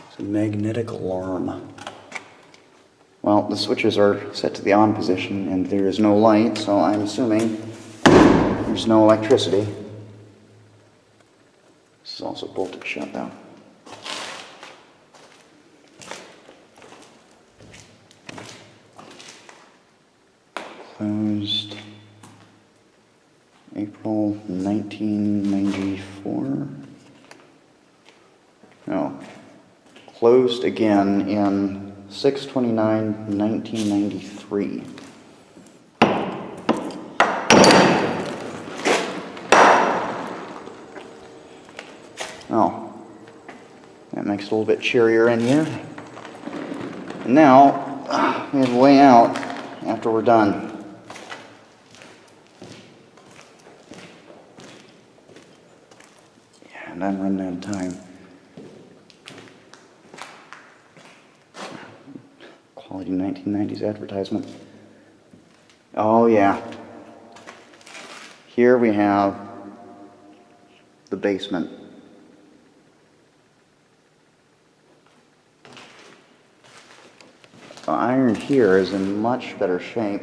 S1: It's a magnetic alarm. Well, the switches are set to the on position, and there is no light, so I'm assuming there's no electricity. This is also bolted shut, though. Closed April 1994. No. Closed again in 6/29/1993. Oh, that makes it a little bit cheerier in here. And now, we have a way out after we're done. Yeah, and I'm running out of time. Quality 1990s advertisement. Oh yeah. Here we have the basement. The iron here is in much better shape.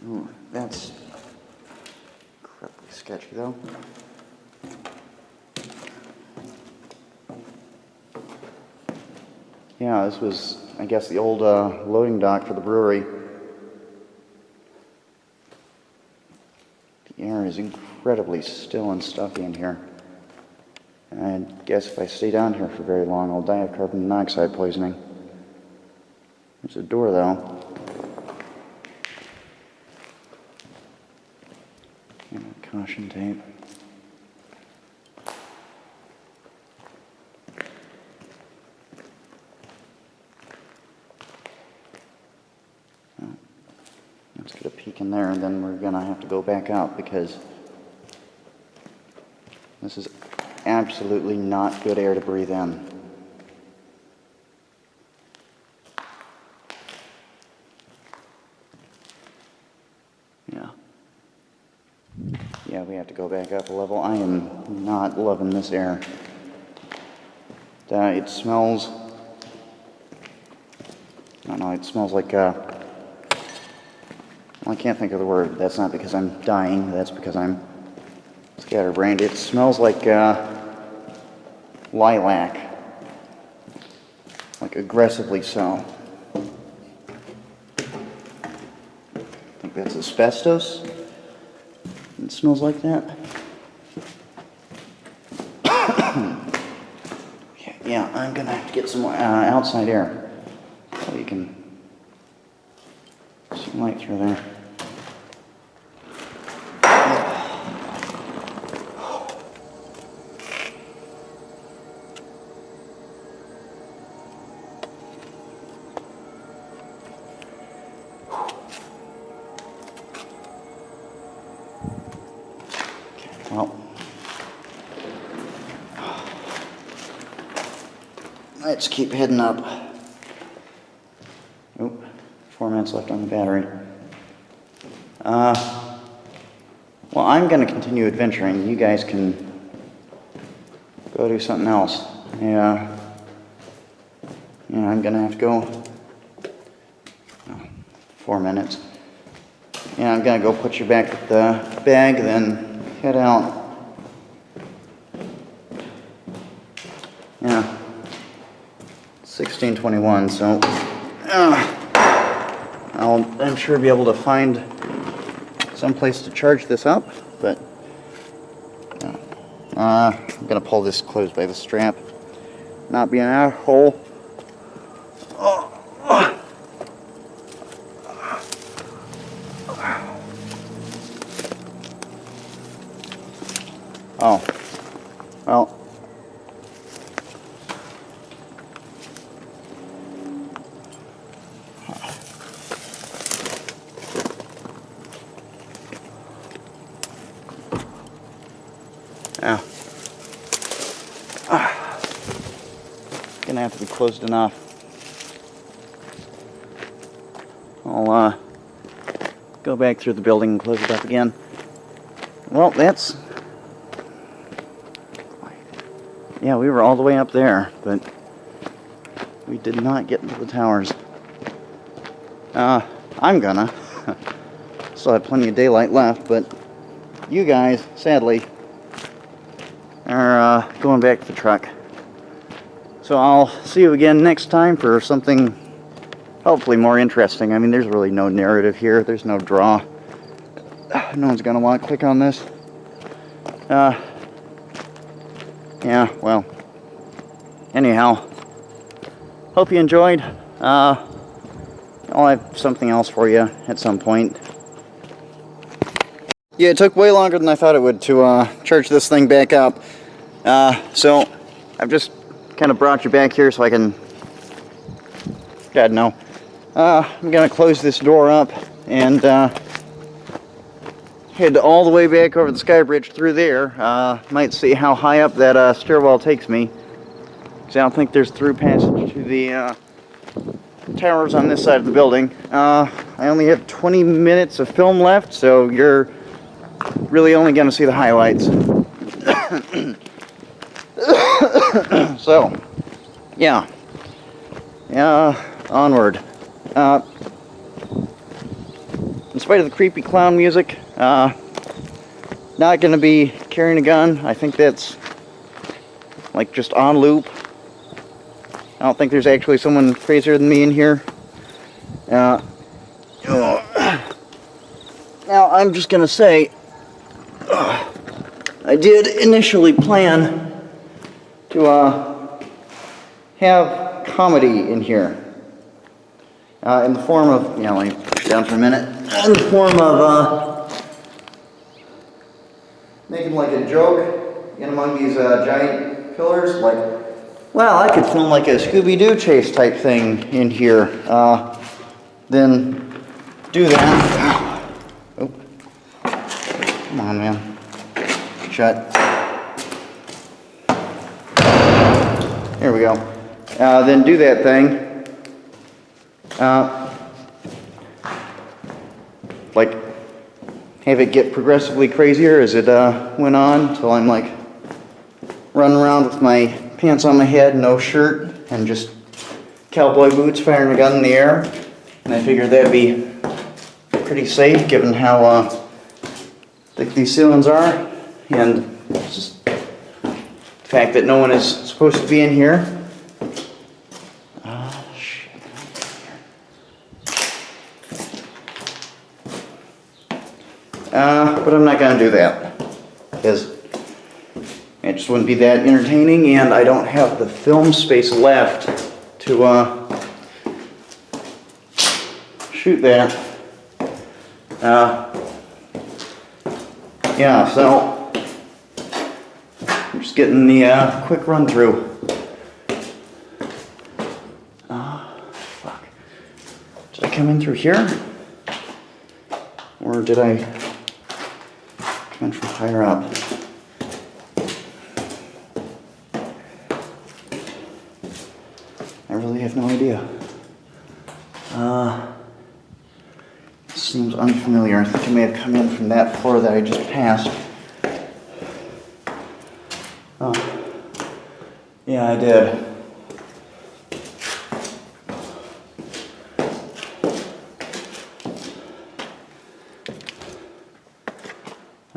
S1: Ooh, that's incredibly sketchy though. Yeah, this was, I guess, the old loading dock for the brewery. The air is incredibly still and stuffy in here. I guess if I stay down here for very long, I'll die of carbon monoxide poisoning. There's a door, though. And caution tape. Well, let's get a peek in there, and then we're gonna have to go back out because this is absolutely not good air to breathe in. Yeah, we have to go back up a level. I am not loving this air. It smells... I don't know, it smells like... well, I can't think of the word. That's not because I'm dying. That's because I'm scatterbrained. It smells like lilac. Like aggressively so. I think that's asbestos. It smells like that. Yeah, I'm gonna have to get some outside air so you can see light through there. Well, let's keep heading up. Oh, 4 minutes left on the battery. Well, I'm going to continue adventuring. You guys can go do something else. Yeah, I'm going to have to go. 4 minutes. Yeah, I'm going to go put you back with the bag, then head out. Yeah. 16:21, so I'm sure be able to find some place to charge this up, but I'm gonna pull this closed by the strap. Not be an asshole. Oh, well. Yeah. Gonna have to be closed enough. I'll go back through the building and close it up again. Well, that's... Yeah, we were all the way up there, but we did not get into the towers. I'm gonna. Still have plenty of daylight left, but you guys, sadly, are going back to the truck. So I'll see you again next time for something hopefully more interesting. I mean, there's really no narrative here. There's no draw. No one's gonna want to click on this. Yeah, well. Anyhow, hope you enjoyed. I'll have something else for you at some point. Yeah, it took way longer than I thought it would to charge this thing back up. So I've just kind of brought you back here so I can... God, no. I'm going to close this door up and head all the way back over the sky bridge through there. Might see how high up that stairwell takes me. Because I don't think there's through passage to the towers on this side of the building. I only have 20 minutes of film left, so you're really only going to see the highlights. So, yeah. Onward. In spite of the creepy clown music, not going to be carrying a gun. I think that's like just on loop. I don't think there's actually someone crazier than me in here. Now, I'm just going to say, I did initially plan to have comedy in here. In the form of, let me push down for a minute. In the form of making like a joke in among these giant pillars. Like, well, I could film like a Scooby-Doo chase type thing in here. Then do that. Oh. Come on, man. Shut. There we go. Then do that thing. Like, have it get progressively crazier as it went on, till I'm like running around with my pants on my head, no shirt, and just cowboy boots firing a gun in the air. And I figured that'd be pretty safe given how thick these ceilings are, and just the fact that no one is supposed to be in here. But I'm not going to do that, because it just wouldn't be that entertaining, and I don't have the film space left to shoot that. Yeah, so I'm just getting the quick run through. Fuck. Did I come in through here? Or did I come in from higher up? I really have no idea. Seems unfamiliar. I think I may have come in from that floor that I just passed. Oh. Yeah, I did.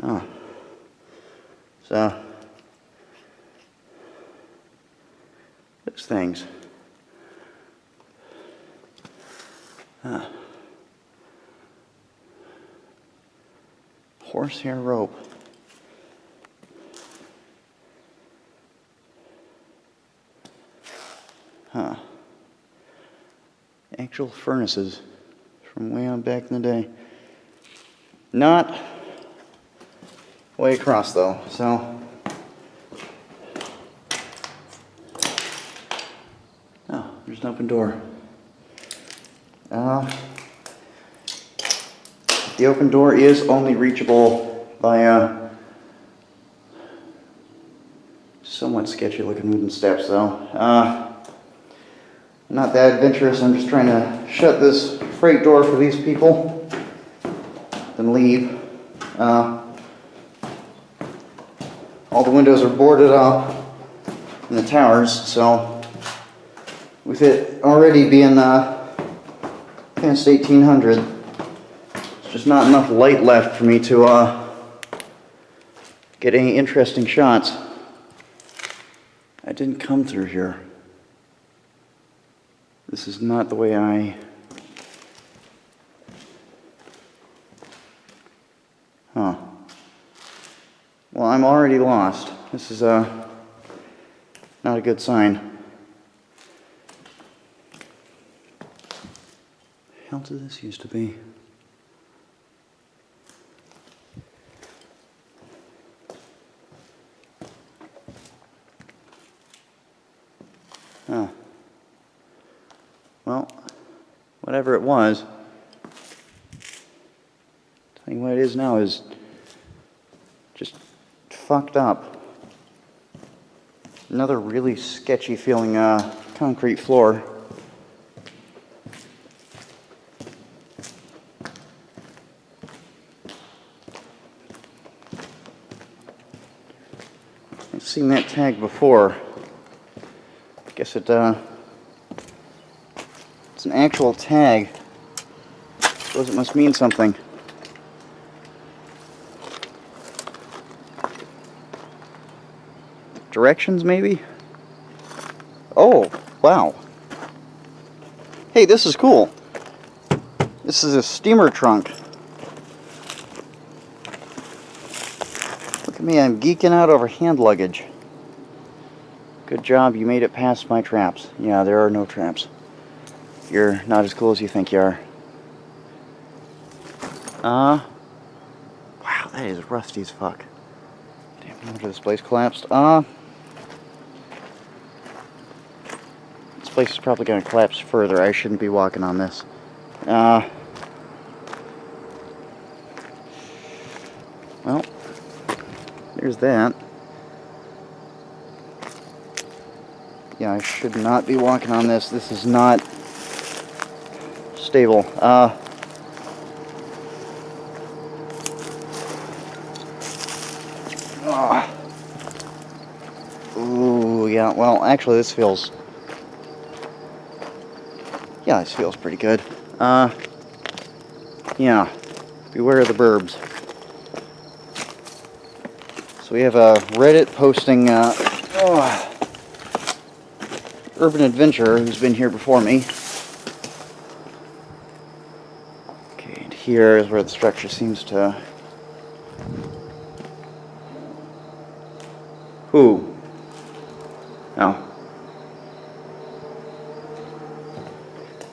S1: Oh. So, those things. Horsehair rope. Huh. Actual furnaces from way on back in the day. Not way across though, so. Oh, there's an open door. The open door is only reachable by somewhat sketchy looking wooden steps though. Not that adventurous, I'm just trying to shut this freight door for these people, then leave. All the windows are boarded up in the towers, so with it already being past 1800, there's just not enough light left for me to get any interesting shots. I didn't come through here. This is not the way I... Huh. Well, I'm already lost. This is not a good sign. What the hell did this used to be? Huh. Well, whatever it was, telling you what it is now is just fucked up. Another really sketchy feeling concrete floor. I've seen that tag before. I guess it's an actual tag. Suppose it must mean something. Directions, maybe? Oh, wow. Hey, this is cool. This is a steamer trunk. Look at me, I'm geeking out over hand luggage. Good job, you made it past my traps. Yeah, there are no traps. You're not as cool as you think you are. Wow, that is rusty as fuck. Damn, no wonder this place collapsed. This place is probably going to collapse further. I shouldn't be walking on this. Well, there's that. Yeah, I should not be walking on this. This is not stable. Ooh, yeah, well, actually this feels... Yeah, this feels pretty good. Yeah, beware of the burbs. So we have a Reddit posting, urban adventurer who's been here before me. Okay, and here is where the structure seems to... Who? No.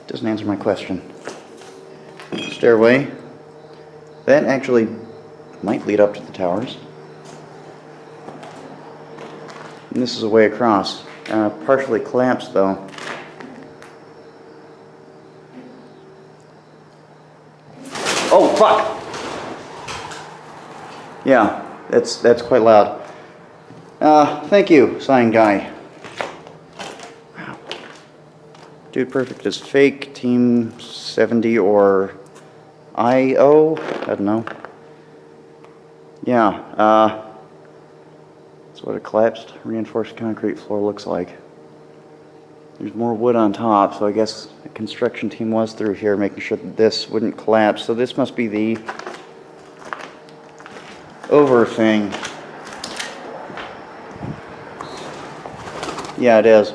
S1: Doesn't answer my question. Stairway. That actually might lead up to the towers. And this is a way across. Partially collapsed though. Oh fuck! Yeah, that's quite loud. Thank you, sign guy. Wow. Dude Perfect is fake, Team 70 or IO? I don't know. Yeah, that's what a collapsed reinforced concrete floor looks like. There's more wood on top, so I guess the construction team was through here making sure that this wouldn't collapse. So this must be the over thing. Yeah, it is.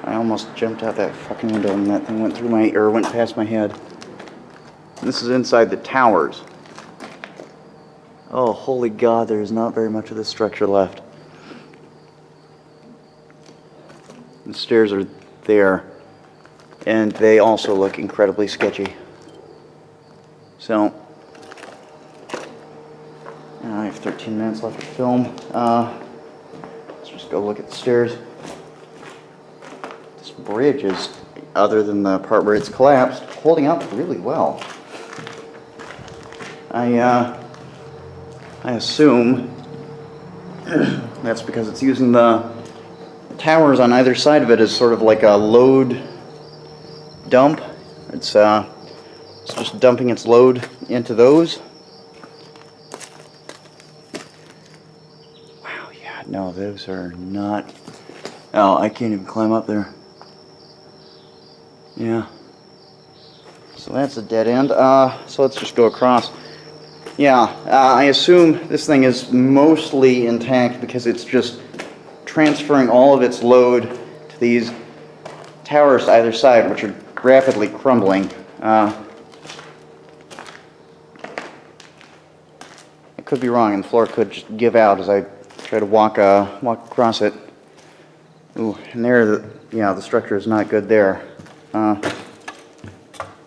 S1: I almost jumped out that fucking window and that thing went through my, or went past my head. And this is inside the towers. Oh, holy God, there's not very much of this structure left. The stairs are there, and they also look incredibly sketchy. So, I have 13 minutes left to film. Let's just go look at the stairs. This bridge is, other than the part where it's collapsed, holding up really well. I assume that's because it's using the towers on either side of it as sort of like a load dump. It's just dumping its load into those. Wow, yeah, no, those are not... Oh, I can't even climb up there. Yeah. So that's a dead end. So let's just go across. Yeah, I assume this thing is mostly intact because it's just transferring all of its load to these towers to either side, which are rapidly crumbling. I could be wrong, and the floor could just give out as I try to walk across it. Ooh, and there, the structure is not good there.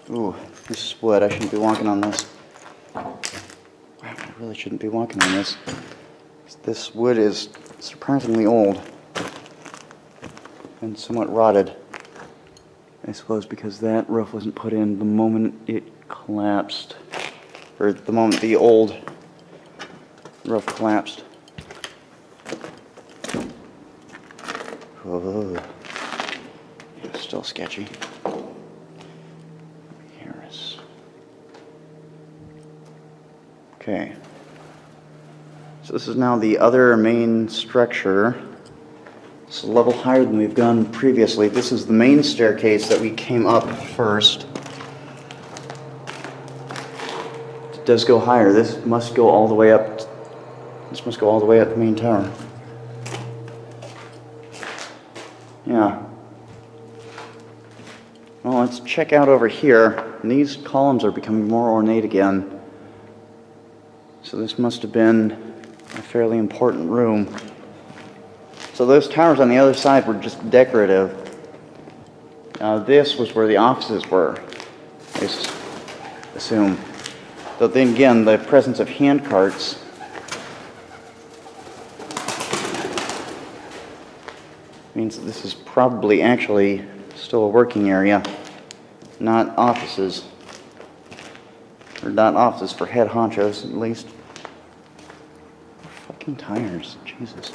S1: Ooh, this is wood. I shouldn't be walking on this. Wow, I really shouldn't be walking on this. This wood is surprisingly old and somewhat rotted. I suppose because that roof wasn't put in the moment it collapsed, or the moment the old roof collapsed. Oh, yeah, still sketchy. Harris. Okay. So this is now the other main structure. It's a level higher than we've gone previously. This is the main staircase that we came up first. It does go higher. This must go all the way up. This must go all the way up the main tower. Yeah. Well, let's check out over here. And these columns are becoming more ornate again. So this must have been a fairly important room. So those towers on the other side were just decorative. This was where the offices were, I assume. Though then again, the presence of hand carts means that this is probably actually still a working area, not offices. Or not offices for head honchos, at least. Fucking tires, Jesus.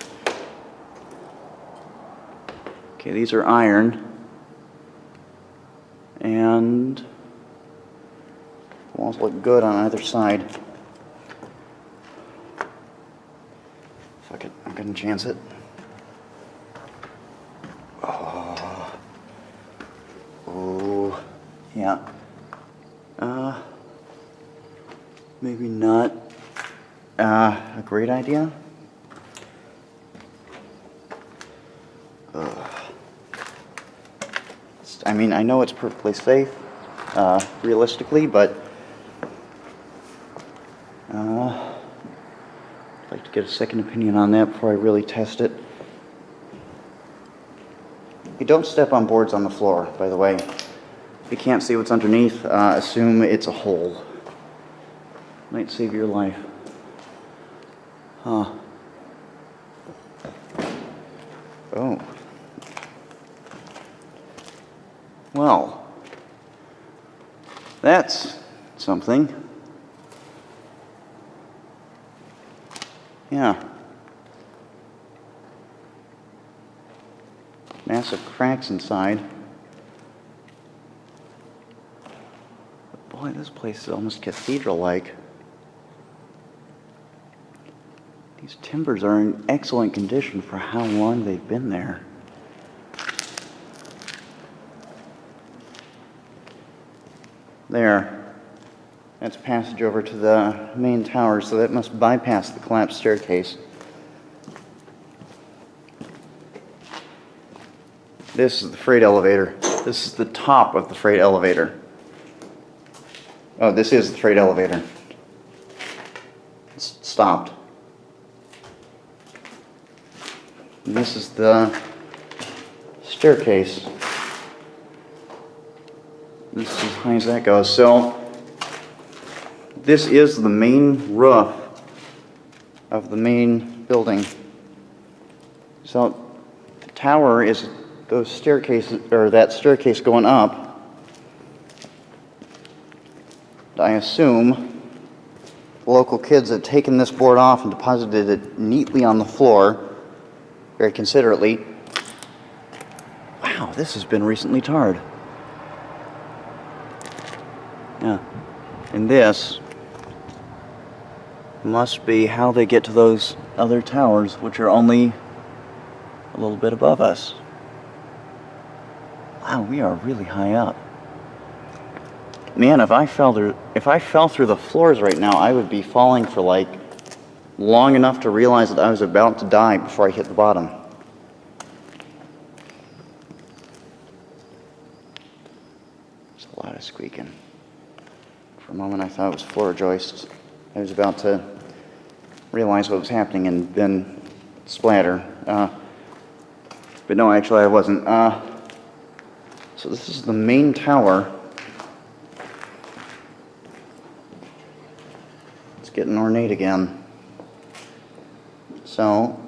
S1: Okay, these are iron. And the walls look good on either side. Fuck it, I'm gonna chance it. Oh, yeah. Maybe not a great idea. I mean, I know it's perfectly safe, realistically, but I'd like to get a second opinion on that before I really test it. You don't step on boards on the floor, by the way. If you can't see what's underneath, assume it's a hole. Might save your life. Huh. Oh. Well, that's something. Yeah. Massive cracks inside. But boy, this place is almost cathedral-like. These timbers are in excellent condition for how long they've been there. There. That's passage over to the main tower, so that must bypass the collapsed staircase. This is the freight elevator. This is the top of the freight elevator. Oh, this is the freight elevator. It's stopped. And this is the staircase. This is as high as that goes. So this is the main roof of the main building. So the tower is those staircases, or that staircase going up. I assume the local kids had taken this board off and deposited it neatly on the floor, very considerately. Wow, this has been recently tarred. Yeah, and this must be how they get to those other towers, which are only a little bit above us. Wow, we are really high up. Man, if I fell through the floors right now, I would be falling for like long enough to realize that I was about to die before I hit the bottom. There's a lot of squeaking. For a moment I thought it was floor joists. I was about to realize what was happening and then splatter. But no, actually I wasn't. So this is the main tower. It's getting ornate again. So,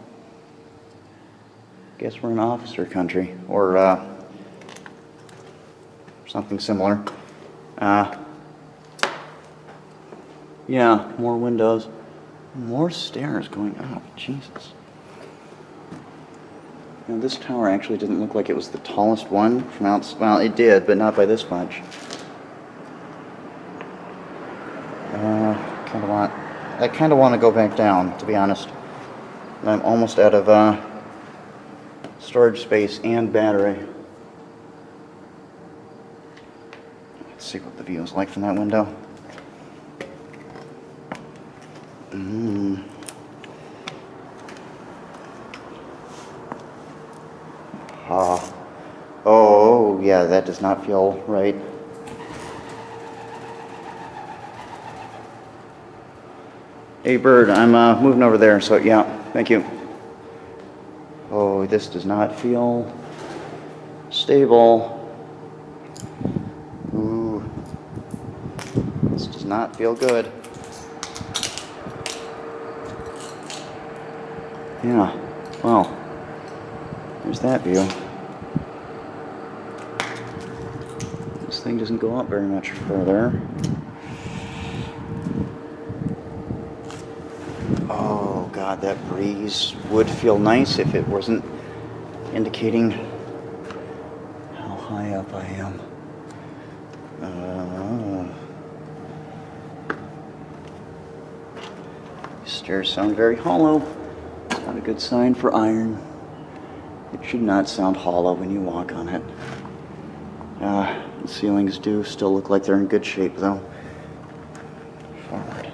S1: I guess we're in officer country, or something similar. Yeah, more windows. More stairs going up. Jesus. Now, this tower actually didn't look like it was the tallest one from outside. Well, it did, but not by this much. I kind of want to go back down, to be honest. I'm almost out of storage space and battery. Let's see what the view is like from that window. Oh, yeah, that does not feel right. Hey, bird, I'm moving over there, so yeah, thank you. Oh, this does not feel stable. Ooh, this does not feel good. Yeah, well, there's that view. This thing doesn't go up very much further. Oh God, that breeze would feel nice if it wasn't indicating how high up I am. Stairs sound very hollow. It's not a good sign for iron. It should not sound hollow when you walk on it. The ceilings do still look like they're in good shape, though. Forward.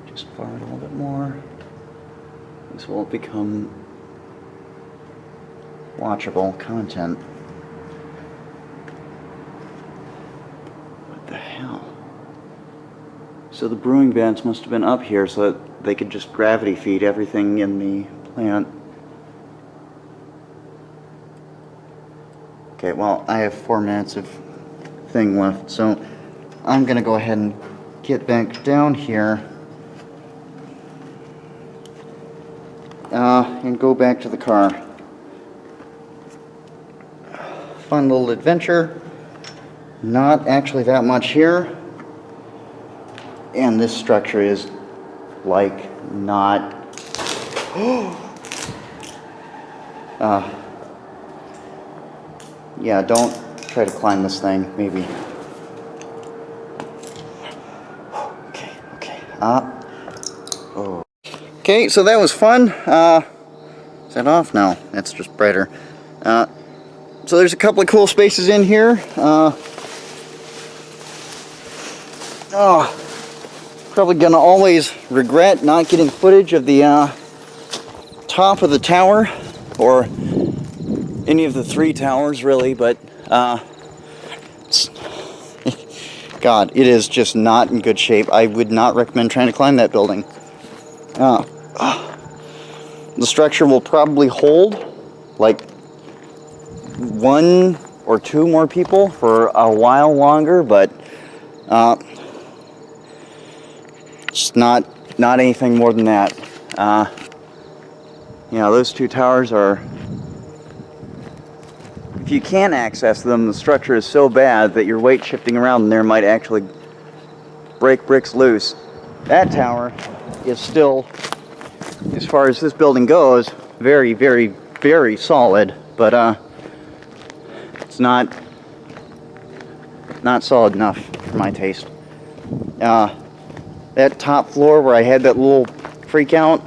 S1: Just forward a little bit more. This will become watchable content. What the hell? So the brewing vents must have been up here so that they could just gravity feed everything in the plant. Okay, well, I have 4 minutes of thing left, so I'm gonna go ahead and get back down here and go back to the car. Fun little adventure. Not actually that much here. And this structure is like not yeah, don't try to climb this thing, maybe. Okay. Oh. Okay, so that was fun. Is that off? No, that's just brighter. So there's a couple of cool spaces in here. Probably gonna always regret not getting footage of the top of the tower, or any of the 3 towers really, but God, it is just not in good shape. I would not recommend trying to climb that building. The structure will probably hold like 1 or 2 more people for a while longer, but just not anything more than that. You know, those 2 towers are, if you can access them, the structure is so bad that your weight shifting around in there might actually break bricks loose. That tower is still, as far as this building goes, very, very, very solid, but it's not solid enough for my taste. That top floor where I had that little freak out,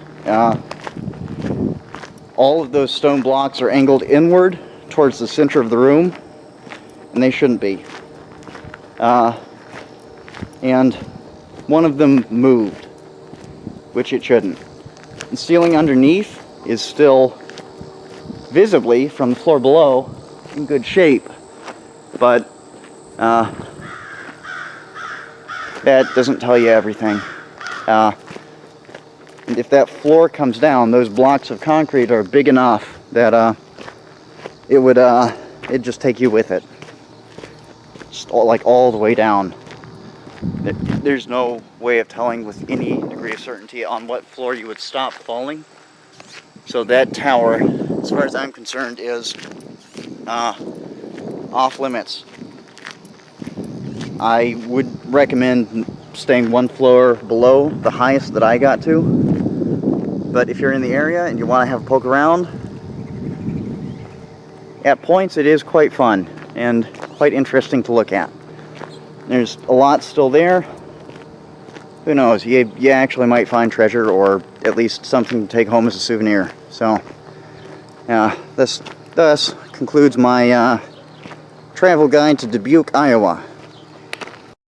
S1: all of those stone blocks are angled inward towards the center of the room, and they shouldn't be. And one of them moved, which it shouldn't. The ceiling underneath is still visibly from the floor below in good shape, but that doesn't tell you everything. And if that floor comes down, those blocks of concrete are big enough that it'd just take you with it, just all the way down. There's no way of telling with any degree of certainty on what floor you would stop falling. So that tower, as far as I'm concerned, is off limits. I would recommend staying 1 floor below the highest that I got to. But if you're in the area and you want to have a poke around, at points it is quite fun and quite interesting to look at. There's a lot still there. Who knows, you actually might find treasure, or at least something to take home as a souvenir. So, this thus concludes my travel guide to Dubuque, Iowa.